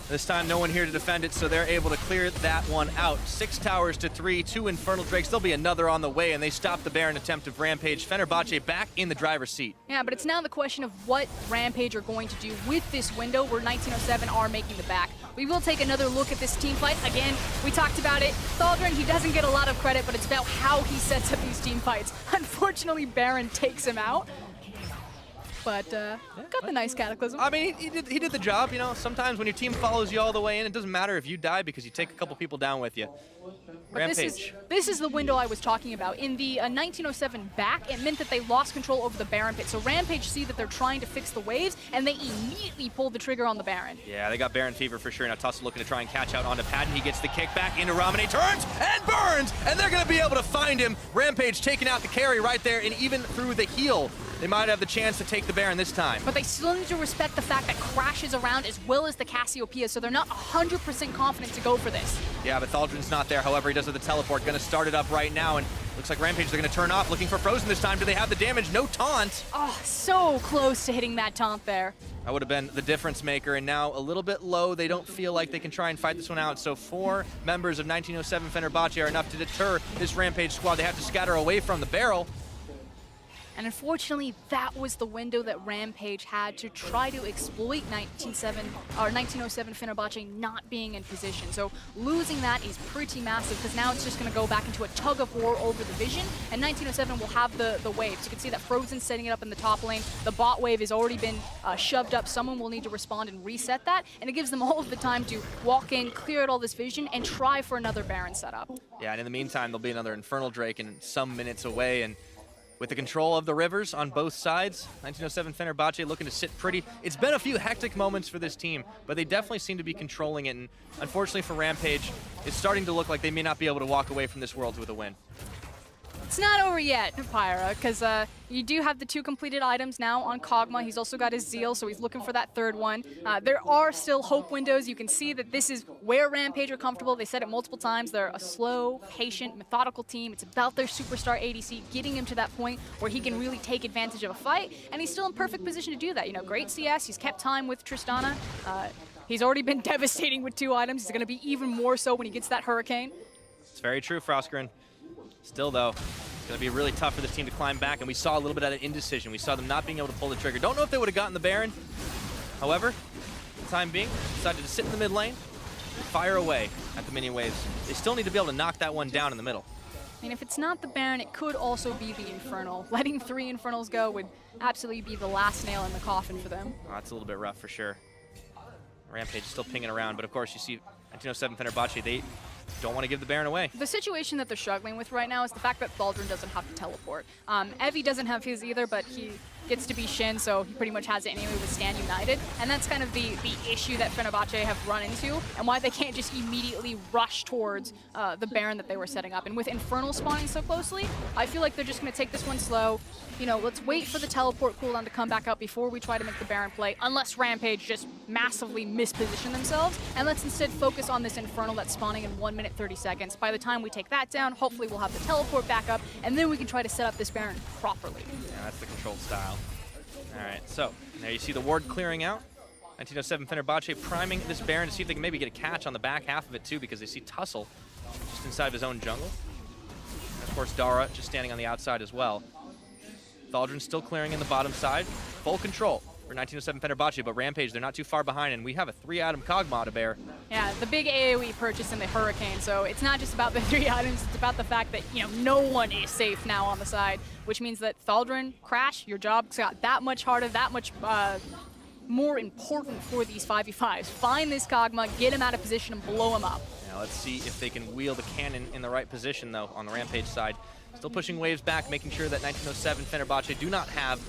This time, no one here to defend it, so they're able to clear that one out. 6 towers to 3, 2 Infernal Drakes. There'll be another on the way, and they stop the Baron attempt of Rampage. Fenerbahçe back in the driver's seat. Yeah, but it's now the question of what Rampage are going to do with this window where 1907 are making the back. We will take another look at this team fight. Again, we talked about it. Thaldrin, he doesn't get a lot of credit, but it's about how he sets up these team fights. Unfortunately, Baron takes him out. But got the nice Cataclysm. I mean, he did the job. You know, sometimes when your team follows you all the way in, it doesn't matter if you die because you take a couple people down with you. Rampage. This is the window I was talking about. In the 1907 back, it meant that they lost control over the Baron pit. So Rampage see that they're trying to fix the waves, and they immediately pull the trigger on the Baron. Yeah, they got Baron fever for sure. Now Tussle looking to try and catch out onto Padden. He gets the kick back into Ramune, turns and burns, and they're going to be able to find him. Rampage taking out the carry right there, and even through the heal, they might have the chance to take the Baron this time. But they still need to respect the fact that Crash is around as well as the Cassiopeia, so they're not 100% confident to go for this. Yeah, but Thaldrin's not there. However, he does have the teleport. Going to start it up right now, and looks like Rampage they're going to turn off, looking for Frozen this time. Do they have the damage? No taunt. Oh, so close to hitting that taunt there. That would have been the difference maker, and now a little bit low. They don't feel like they can try and fight this one out. So 4 members of 1907 Fenerbahçe are enough to deter this Rampage squad. They have to scatter away from the barrel. And unfortunately, that was the window that Rampage had to try to exploit 1907 Fenerbahçe not being in position. So losing that is pretty massive because now it's just going to go back into a tug of war over the vision, and 1907 will have the waves. You can see that Frozen's setting it up in the top lane. The bot wave has already been shoved up. Someone will need to respond and reset that, and it gives them all of the time to walk in, clear out all this vision, and try for another Baron setup. Yeah, and in the meantime, there'll be another Infernal Drake in some minutes away, and with the control of the rivers on both sides, 1907 Fenerbahçe looking to sit pretty. It's been a few hectic moments for this team, but they definitely seem to be controlling it. And unfortunately for Rampage, it's starting to look like they may not be able to walk away from this Worlds with a win. It's not over yet, Pyra, because you do have the 2 completed items now on Kog'Maw. He's also got his Zeal, so he's looking for that 3rd one. There are still hope windows. You can see that this is where Rampage are comfortable. They said it multiple times. They're a slow, patient, methodical team. It's about their superstar ADC, getting him to that point where he can really take advantage of a fight, and he's still in perfect position to do that. You know, great CS. He's kept time with Tristana. He's already been devastating with 2 items. He's going to be even more so when he gets that Hurricane. It's very true, Frostgren. Still, though, it's going to be really tough for this team to climb back, and we saw a little bit of an indecision. We saw them not being able to pull the trigger. Don't know if they would have gotten the Baron. However, for the time being, decided to sit in the mid lane and fire away at the minion waves. They still need to be able to knock that one down in the middle. I mean, if it's not the Baron, it could also be the Infernal. Letting 3 Infernals go would absolutely be the last nail in the coffin for them. Oh, that's a little bit rough for sure. Rampage is still pinging around, but of course you see 1907 Fenerbahçe, they don't want to give the Baron away. The situation that they're struggling with right now is the fact that Thaldrin doesn't have the teleport. Evie doesn't have his either, but he gets to be Shen, so he pretty much has it anyway with Stand United. And that's kind of the issue that Fenerbahçe have run into, and why they can't just immediately rush towards the Baron that they were setting up. And with Infernal spawning so closely, I feel like they're just going to take this one slow. You know, let's wait for the teleport cooldown to come back up before we try to make the Baron play, unless Rampage just massively misposition themselves. And let's instead focus on this Infernal that's spawning in 1 minute 30 seconds. By the time we take that down, hopefully we'll have the teleport back up, and then we can try to set up this Baron properly. Yeah, that's the controlled style. All right, so there you see the ward clearing out. 1907 Fenerbahçe priming this Baron to see if they can maybe get a catch on the back half of it too, because they see Tussle just inside of his own jungle. And of course, Dara just standing on the outside as well. Thaldrin still clearing in the bottom side. Full control for 1907 Fenerbahçe, but Rampage, they're not too far behind, and we have a 3-item Kog'Maw to bear. Yeah, the big AoE purchase in the Hurricane, so it's not just about the 3 items, it's about the fact that, you know, no one is safe now on the side, which means that Thaldrin, Crash, your job got that much harder, that much more important for these 5v5s. Find this Kog'Maw, get him out of position, and blow him up. Now let's see if they can wheel the cannon in the right position, though, on the Rampage side. Still pushing waves back, making sure that 1907 Fenerbahçe do not have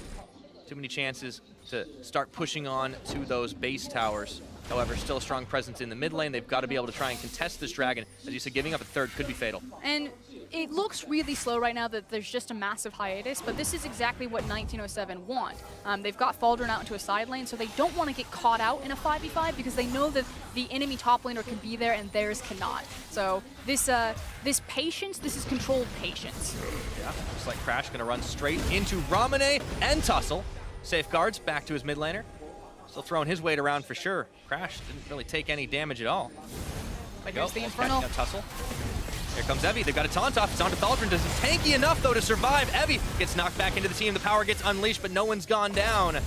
too many chances to start pushing on to those base towers. However, still a strong presence in the mid lane. They've got to be able to try and contest this dragon. As you said, giving up a third could be fatal. And it looks really slow right now that there's just a massive hiatus, but this is exactly what 1907 want. They've got Thaldrin out into a side lane, so they don't want to get caught out in a 5v5 because they know that the enemy top laner can be there and theirs cannot. So this patience, this is controlled patience. Yeah, looks like Crash going to run straight into Ramune and Tussle. Safeguards back to his mid laner. Still throwing his weight around for sure. Crash didn't really take any damage at all. But here's the Infernal. Tussle. Here comes Evie. They've got a taunt off. It's onto Thaldrin. Does it tanky enough, though, to survive? Evie gets knocked back into the team. The power gets unleashed, but no one's gone down. A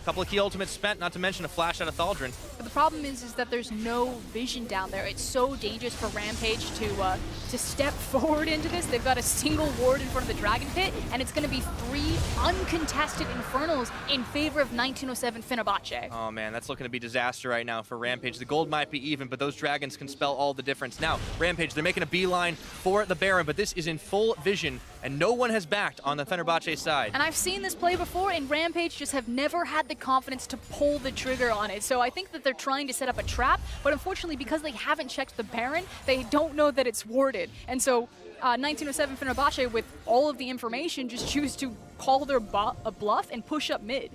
couple of key ultimates spent, not to mention a flash out of Thaldrin. But the problem is that there's no vision down there. It's so dangerous for Rampage to step forward into this. They've got a single ward in front of the Dragon Pit, and it's going to be 3 uncontested Infernals in favor of 1907 Fenerbahçe. Oh man, that's looking to be disaster right now for Rampage. The gold might be even, but those dragons can spell all the difference. Now, Rampage, they're making a beeline for the Baron, but this is in full vision, and no one has backed on the Fenerbahçe side. And I've seen this play before, and Rampage just have never had the confidence to pull the trigger on it. So I think that they're trying to set up a trap, but unfortunately, because they haven't checked the Baron, they don't know that it's warded. And so 1907 Fenerbahçe, with all of the information, just choose to call their bluff and push up mid.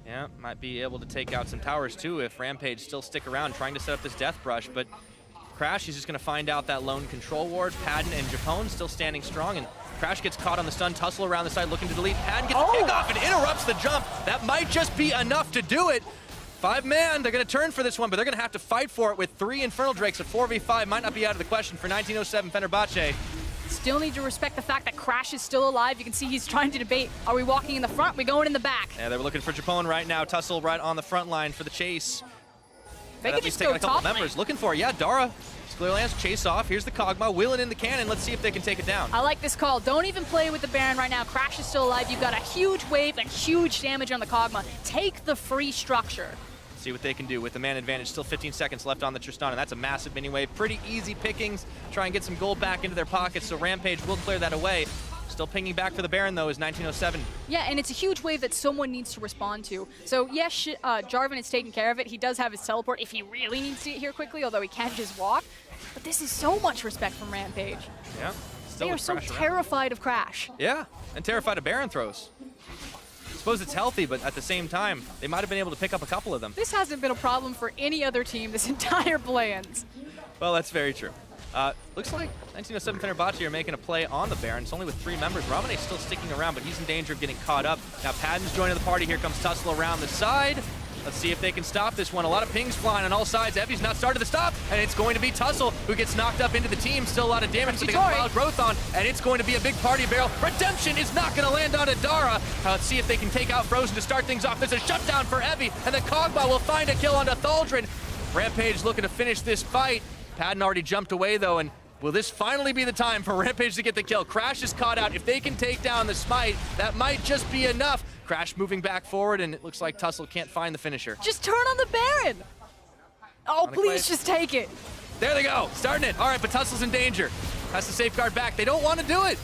Yeah, might be able to take out some towers too if Rampage still stick around trying to set up this death brush, but Crash is just going to find out that lone control ward. Padden and Japone still standing strong, and Crash gets caught on the stun. Tussle around the side looking to delete. Padden gets the kick off and interrupts the jump. That might just be enough to do it. 5-man, they're going to turn for this one, but they're going to have to fight for it with 3 Infernal Drakes. A 4v5 might not be out of the question for 1907 Fenerbahçe. Still need to respect the fact that Crash is still alive. You can see he's trying to debate, are we walking in the front? Are we going in the back? Yeah, they were looking for Japone right now. Tussle right on the front line for the chase. They could just go a couple top members. lane. Looking for it. Yeah, Dara. Clearly has chase off. Here's the Kog'Maw, wheeling in the cannon. Let's see if they can take it down. I like this call. Don't even play with the Baron right now. Crash is still alive. You've got a huge wave and huge damage on the Kog'Maw. Take the free structure. See what they can do with the man advantage. Still 15 seconds left on the Tristana. That's a massive mini wave. Pretty easy pickings. Try and get some gold back into their pockets, so Rampage will clear that away. Still pinging back for the Baron, though, is 1907. Yeah, and it's a huge wave that someone needs to respond to. So, yes, Jarvan is taking care of it. He does have his teleport if he really needs to get here quickly, although he can't just walk. But this is so much respect from Rampage. Yeah. They are so terrified of Crash. Yeah, and terrified of Baron throws. I suppose it's healthy, but at the same time, they might have been able to pick up a couple of them. This hasn't been a problem for any other team this entire play-ins. Well, that's very true. Looks like 1907 Fenerbahçe are making a play on the Baron. It's only with 3 members. Ramune's still sticking around, but he's in danger of getting caught up. Now Padden's joining the party. Here comes Tussle around the side. Let's see if they can stop this one. A lot of pings flying on all sides. Evie's not started to stop, and it's going to be Tussle who gets knocked up into the team. Still a lot of damage, but they got wild growth on, and it's going to be a big party barrel. Redemption is not going to land on Dara. Let's see if they can take out Frozen to start things off. There's a shutdown for Evie, and the Kog'Maw will find a kill onto Thaldrin. Rampage looking to finish this fight. Padden already jumped away, though, and will this finally be the time for Rampage to get the kill? Crash is caught out. If they can take down the Smite, that might just be enough. Crash moving back forward, and it looks like Tussle can't find the finisher. Just turn on the Baron! Oh, please just take it. There they go, starting it. All right, but Tussle's in danger. Has to safeguard back. They don't want to do it.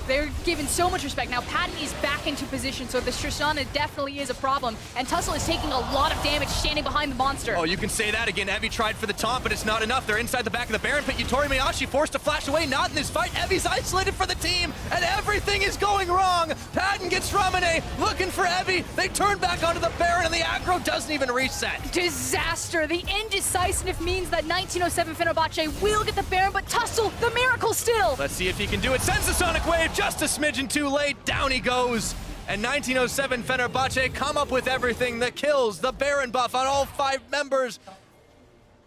They're given so much respect. Now Padden is back into position, so this Tristana definitely is a problem. And Tussle is taking a lot of damage standing behind the monster. Oh, you can say that again. Evie tried for the taunt, but it's not enough. They're inside the back of the Baron pit. YutoriMoyasi forced to flash away. Not in this fight. Evie's isolated for the team, and everything is going wrong. Padden gets Ramune, looking for Evie. They turn back onto the Baron, and the aggro doesn't even reset. Disaster. The indecisiveness means that 1907 Fenerbahçe will get the Baron, but Tussle, the miracle still. Let's see if he can do it. Sends the Sonic Wave. Just a smidgen too late. Down he goes. And 1907 Fenerbahçe come up with everything. The kills, the Baron buff on all 5 members.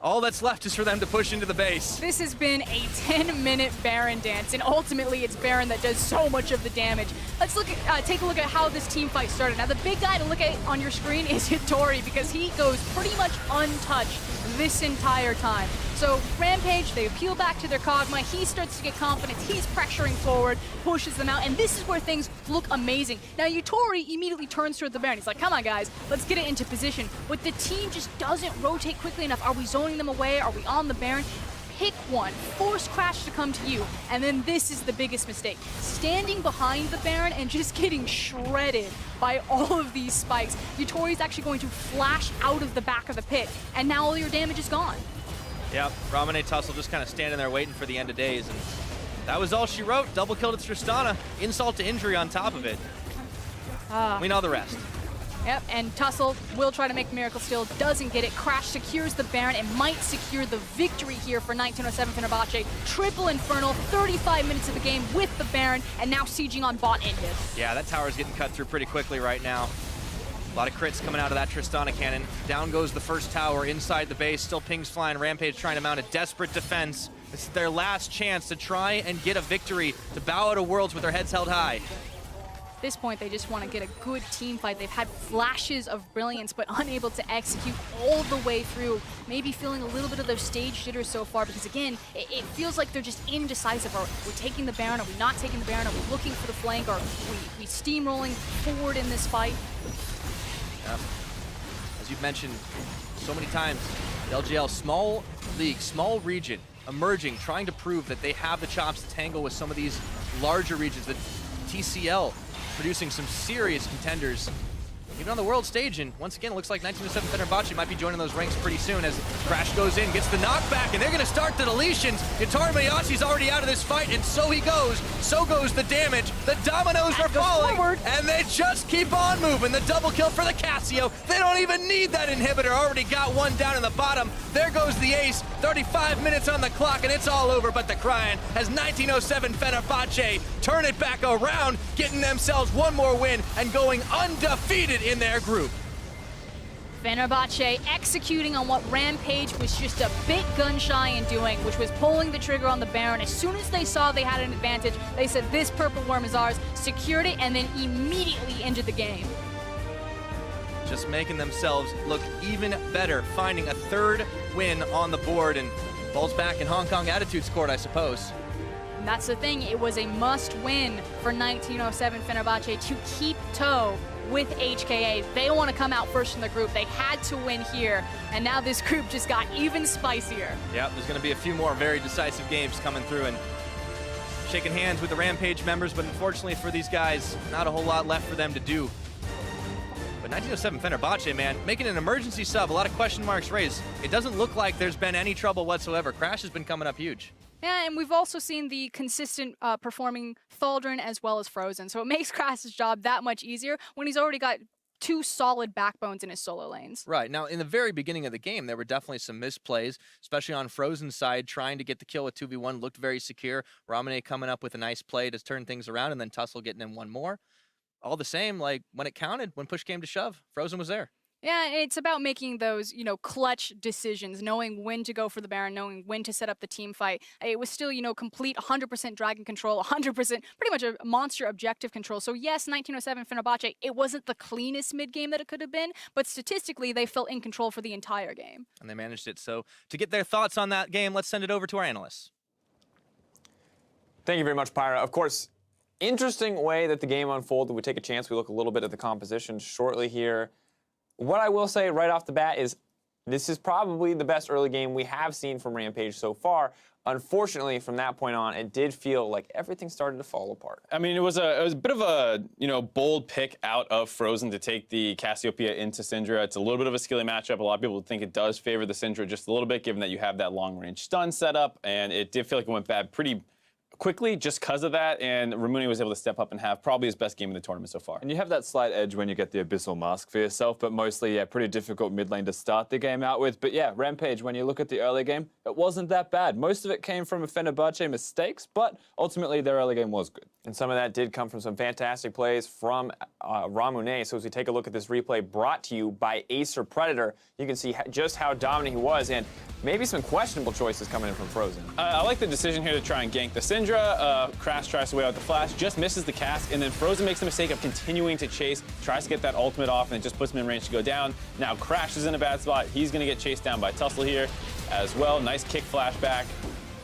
All that's left is for them to push into the base. This has been a 10-minute Baron dance, and ultimately it's Baron that does so much of the damage. Let's look at, take a look at how this team fight started. Now the big guy to look at on your screen is Hitori, because he goes pretty much untouched this entire time. So Rampage, they appeal back to their Kog'Maw. He starts to get confidence. He's pressuring forward, pushes them out, and this is where things look amazing. Now Yutori immediately turns toward the Baron. He's like, come on guys, let's get it into position. But the team just doesn't rotate quickly enough. Are we zoning them away? Are we on the Baron? Pick one, force Crash to come to you, and then this is the biggest mistake. Standing behind the Baron and just getting shredded by all of these spikes. Yutori's actually going to flash out of the back of the pit, and now all your damage is gone. Yep, Ramune Tussle just kind of standing there waiting for the end of days, and that was all she wrote. Double kill to Tristana, insult to injury on top of it. We know the rest. Yep, and Tussle will try to make the miracle still, doesn't get it. Crash secures the Baron and might secure the victory here for 1907 Fenerbahçe. Triple Infernal, 35 minutes of the game with the Baron, and now sieging on bot ended. Yeah, that tower's getting cut through pretty quickly right now. A lot of crits coming out of that Tristana cannon. Down goes the first tower inside the base, still pings flying. Rampage trying to mount a desperate defense. This is their last chance to try and get a victory, to bow out of Worlds with their heads held high. At this point, they just want to get a good team fight. They've had flashes of brilliance, but unable to execute all the way through. Maybe feeling a little bit of those stage jitters so far, because again, it feels like they're just indecisive. Are we taking the Baron? Are we not taking the Baron? Are we looking for the flank? Are we steamrolling forward in this fight? Yep. As you've mentioned so many times, the LGL, small league, small region, emerging, trying to prove that they have the chops to tangle with some of these larger regions. The TCL producing some serious contenders, even on the world stage, and once again, it looks like 1907 Fenerbahçe might be joining those ranks pretty soon as Crash goes in, gets the knockback, and they're going to start the deletions. YutoriMoyasi's already out of this fight, and so he goes. So goes the damage. The dominoes are falling, and they just keep on moving. The double kill for the Cassio. They don't even need that inhibitor. Already got one down in the bottom. There goes the ace. 35 minutes on the clock, and it's all over but the crying as 1907 Fenerbahçe turn it back around, getting themselves one more win and going undefeated in their group. Fenerbahçe executing on what Rampage was just a bit gun-shy in doing, which was pulling the trigger on the Baron. As soon as they saw they had an advantage, they said, this purple worm is ours, secured it, and then immediately ended the game. Just making themselves look even better, finding a third win on the board, and balls back in Hong Kong Attitudes Court, I suppose. And that's the thing, it was a must-win for 1907 Fenerbahçe to keep toe with HKA. They want to come out first in the group. They had to win here, and now this group just got even spicier. Yep, there's going to be a few more very decisive games coming through, and shaking hands with the Rampage members, but unfortunately for these guys, not a whole lot left for them to do. But 1907 Fenerbahçe, man, making an emergency sub, a lot of question marks raised. It doesn't look like there's been any trouble whatsoever. Crash has been coming up huge. Yeah, and we've also seen the consistent performing Thaldrin as well as Frozen, so it makes Crash's job that much easier when he's already got two solid backbones in his solo lanes. Right. Now, in the very beginning of the game, there were definitely some misplays, especially on Frozen's side, trying to get the kill with 2v1, looked very secure. Ramune coming up with a nice play to turn things around, and then Tussle getting in one more. All the same, like, when it counted, when push came to shove, Frozen was there. Yeah, it's about making those, clutch decisions, knowing when to go for the Baron, knowing when to set up the team fight. It was still, complete 100% dragon control, 100%, pretty much a monster objective control. So yes, 1907 Fenerbahçe, it wasn't the cleanest mid-game that it could have been, but statistically, they felt in control for the entire game. And they managed it. So to get their thoughts on that game, let's send it over to our analysts. Thank you very much, Pyra. Of course, interesting way that the game unfolded. We take a chance. We look a little bit at the composition shortly here. What I will say right off the bat is this is probably the best early game we have seen from Rampage so far. Unfortunately, from that point on, it did feel like everything started to fall apart. I mean, it was a bit of a bold pick out of Frozen to take the Cassiopeia into Syndra. It's a little bit of a skilly matchup. A lot of people think it does favor the Syndra just a little bit, given that you have that long-range stun set up, and it did feel like it went bad pretty quickly just because of that, and Ramune was able to step up and have probably his best game in the tournament so far. And you have that slight edge when you get the Abyssal Mask for yourself, but mostly, yeah, pretty difficult mid lane to start the game out with. But yeah, Rampage, when you look at the early game, it wasn't that bad. Most of it came from Fenerbahçe mistakes, but ultimately their early game was good. And some of that did come from some fantastic plays from Ramune. So as we take a look at this replay brought to you by Acer Predator, you can see just how dominant he was, and maybe some questionable choices coming in from Frozen. I like the decision here to try and gank the Syndra. Syndra, Crash tries to wait out the flash, just misses the cast, and then Frozen makes the mistake of continuing to chase, tries to get that ultimate off, and it just puts him in range to go down. Now Crash is in a bad spot. He's going to get chased down by Tussle here as well. Nice kick flashback.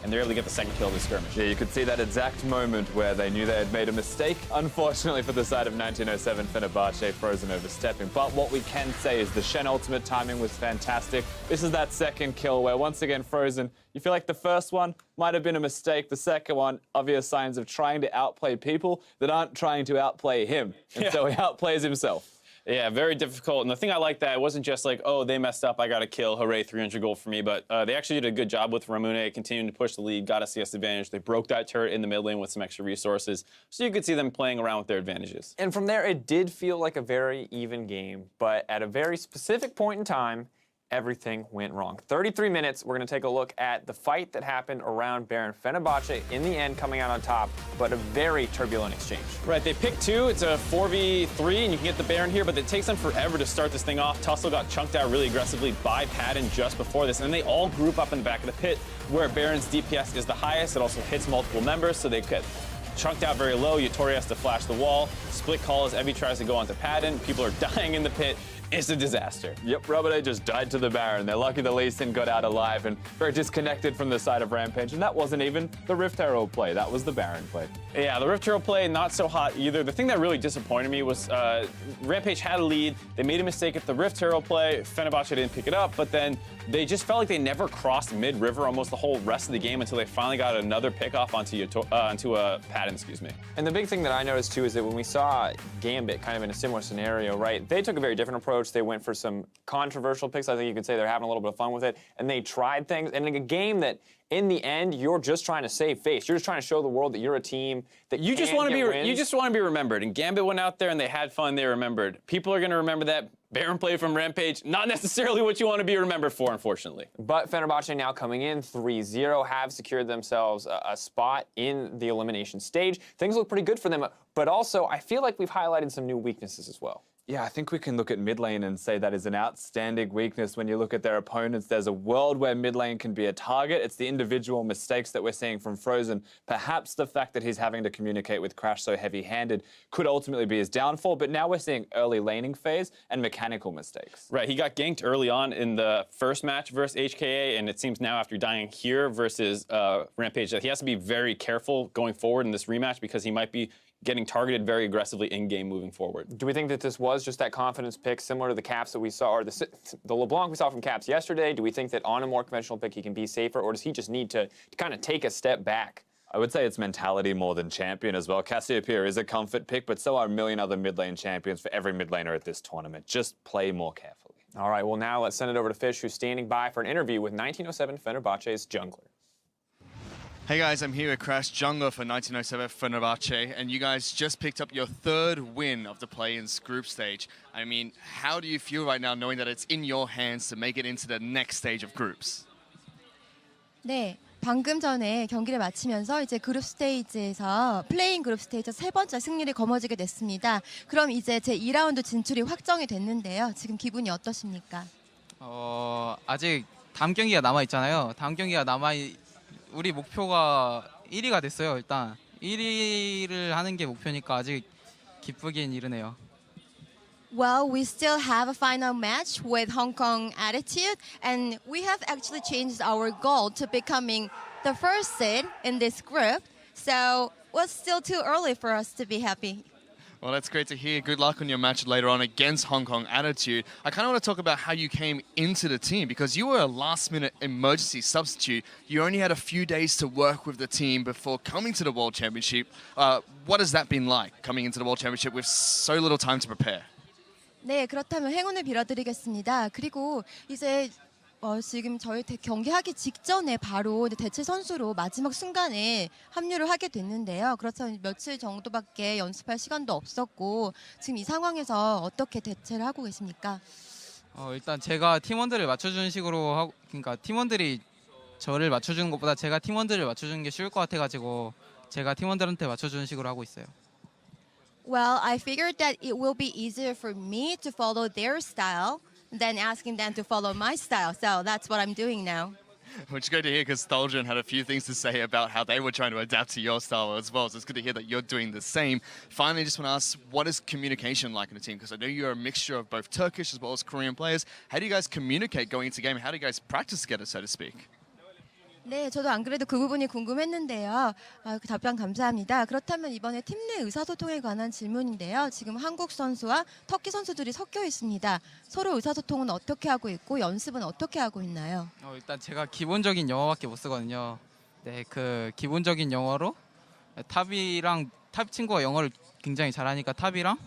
And they're able to get the second kill of the skirmish. Yeah, you could see that exact moment where they knew they had made a mistake. Unfortunately for the side of 1907, Fenerbahçe Frozen overstepping. But what we can say is the Shen ultimate timing was fantastic. This is that second kill where, once again, Frozen, you feel like the first one might have been a mistake. The second one, obvious signs of trying to outplay people that aren't trying to outplay him. And so he outplays himself. Yeah, very difficult. And the thing I like that it wasn't just like, oh, they messed up, I got a kill, hooray, 300 gold for me. But they actually did a good job with Ramune, continuing to push the lead, got a CS advantage. They broke that turret in the mid lane with some extra resources. So you could see them playing around with their advantages. And from there, it did feel like a very even game. But at a very specific point in time, everything went wrong. 33 minutes, we're going to take a look at the fight that happened around Baron. Fenerbahçe, in the end, coming out on top, but a very turbulent exchange. Right, they pick two. It's a 4v3, and you can get the Baron here, but it takes them forever to start this thing off. Tussle got chunked out really aggressively by Padden just before this, and they all group up in the back of the pit where Baron's DPS is the highest. It also hits multiple members, so they get chunked out very low. Yutori has to flash the wall. Split call as Evie tries to go onto Padden. People are dying in the pit. It's a disaster. Yep, Ramune just died to the Baron. They're lucky the Lee Sin got out alive and very disconnected from the side of Rampage. And that wasn't even the Rift Herald play. That was the Baron play. Yeah, the Rift Herald play, not so hot either. The thing that really disappointed me was Rampage had a lead. They made a mistake at the Rift Herald play. Fenerbahçe didn't pick it up, but then they just felt like they never crossed mid-river almost the whole rest of the game until they finally got another pickoff onto Padden, excuse me. And the big thing that I noticed, too, is that when we saw Gambit kind of in a similar scenario, right, they took a very different approach. They went for some controversial picks. I think you could say they're having a little bit of fun with it. And they tried things. And in a game that, in the end, you're just trying to save face. You're just trying to show the world that you're a team that you just want to be wins. You just want to be remembered. And Gambit went out there and they had fun. They remembered. People are going to remember that Baron play from Rampage. Not necessarily what you want to be remembered for, unfortunately. But Fenerbahçe now coming in 3-0, have secured themselves a spot in the elimination stage. Things look pretty good for them. But also, I feel like we've highlighted some new weaknesses as well. Yeah, I think we can look at mid lane and say that is an outstanding weakness. When you look at their opponents, there's a world where mid lane can be a target. It's the individual mistakes that we're seeing from Frozen. Perhaps the fact that he's having to communicate with Crash so heavy-handed could ultimately be his downfall, but now we're seeing early laning phase and mechanical mistakes. Right, he got ganked early on in the first match versus HKA, and it seems now after dying here versus Rampage that he has to be very careful going forward in this rematch because he might be getting targeted very aggressively in-game moving forward. Do we think that this was just that confidence pick similar to the Caps that we saw, or the LeBlanc we saw from Caps yesterday? Do we think that on a more conventional pick he can be safer, or does he just need to kind of take a step back? I would say it's mentality more than champion as well. Cassiopeia is a comfort pick, but so are a million other mid lane champions for every mid laner at this tournament. Just play more carefully. All right, well now let's send it over to Fish, who's standing by for an interview with 1907 Fenerbahçe's jungler. Hey guys, I'm here with Crash, jungler for 1907 Fenerbahçe, and you guys just picked up your third win of the play-ins group stage. I mean, how do you feel right now knowing that it's in your hands to make it into the next stage of groups? 네, 방금 전에 경기를 마치면서 이제 그룹 스테이지에서 플레이인 그룹 스테이지에서 세 번째 승리를 거머쥐게 됐습니다. 그럼 이제 제 2라운드 진출이 확정이 됐는데요. 지금 기분이 어떠십니까? 아직 다음 경기가 남아 있잖아요. 다음 경기가 우리 목표가 1위가 됐어요. 일단 1위를 하는 게 목표니까 아직 기쁘긴 이르네요. Well, we still have a final match with Hong Kong Attitude, and we have actually changed our goal to becoming the first seed in this group. So it's still too early for us to be happy. Well, that's great to hear. Good luck on your match later on against Hong Kong Attitude. I kind of want to talk about how you came into the team because you were a last-minute emergency substitute. You only had a few days to work with the team before coming to the World Championship. What has that been like, coming into the World Championship with so little time to prepare? 네, 그렇다면 행운을 빌어드리겠습니다. 그리고 이제 지금 저희 경기하기 직전에 바로 대체 선수로 마지막 순간에 합류를 하게 됐는데요. 그렇다면 며칠 정도밖에 연습할 시간도 없었고 지금 이 상황에서 어떻게 대체를 하고 계십니까? 일단 제가 팀원들을 맞춰주는 식으로 하고, 그러니까 팀원들이 저를 맞춰주는 것보다 제가 팀원들을 맞춰주는 게 쉬울 것 같아가지고 제가 팀원들한테 맞춰주는 식으로 하고 있어요. Well, I figured that it will be easier for me to follow their style than asking them to follow my style. So that's what I'm doing now. Which is good to hear because Thaldrin had a few things to say about how they were trying to adapt to your style as well. So it's good to hear that you're doing the same. Finally, just want to ask, what is communication like in a team? Because I know you're a mixture of both Turkish as well as Korean players. How do you guys communicate going into game? How do you guys practice together, so to speak? 네, 저도 안 그래도 그 부분이 궁금했는데요. 그 답변 감사합니다. 그렇다면 이번에 팀 내 의사소통에 관한 질문인데요. 지금 한국 선수와 터키 선수들이 섞여 있습니다. 서로 의사소통은 어떻게 하고 있고 연습은 어떻게 하고 있나요? 일단 제가 기본적인 영어밖에 못 쓰거든요. 네, 그 기본적인 영어로 탑 친구가 영어를 굉장히 잘하니까 탑이랑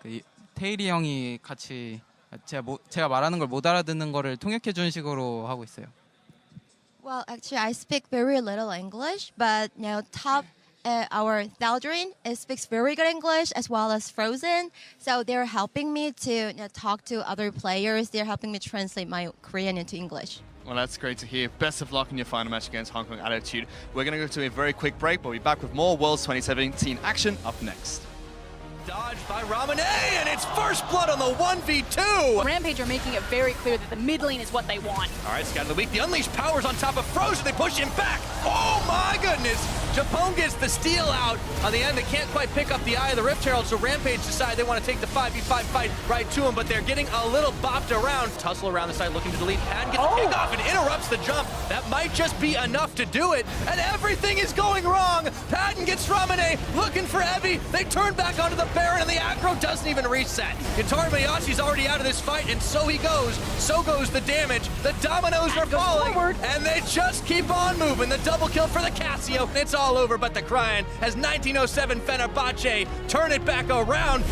그 테일이 형이 같이 제가 말하는 걸 못 알아듣는 거를 통역해 주는 식으로 하고 있어요. Well, actually, I speak very little English, but our Thaldrin speaks very good English as well as Frozen. So they're helping me to talk to other players. They're helping me translate my Korean into English. Well, that's great to hear. Best of luck in your final match against Hong Kong Attitude. We're going to go to a very quick break. We'll be back with more Worlds 2017 action up next. Dodged by Ramune, and it's first blood on the 1v2! Rampage are making it very clear that the mid lane is what they want. All right, Scout of the Week, the Unleashed Power's on top of Frozen, they push him back! Oh my goodness! Japone gets the steal out. On the end, they can't quite pick up the Eye of the Rift Herald, so Rampage decide they want to take the 5v5 fight right to him, but they're getting a little bopped around. Tussle around the side looking to delete. Padden gets the pick off and interrupts the jump. That might just be enough to do it, and everything is going wrong! Padden gets Ramune, looking for Evie. They turn back onto the Baron, and the aggro doesn't even reset. YutoriMoyasi's already out of this fight, and so he goes. So goes the damage. The dominoes are falling, and they just keep on moving. The double kill for the Cassio. It's all over, but the Cryan has 1907 Fenerbahçe turn it back around.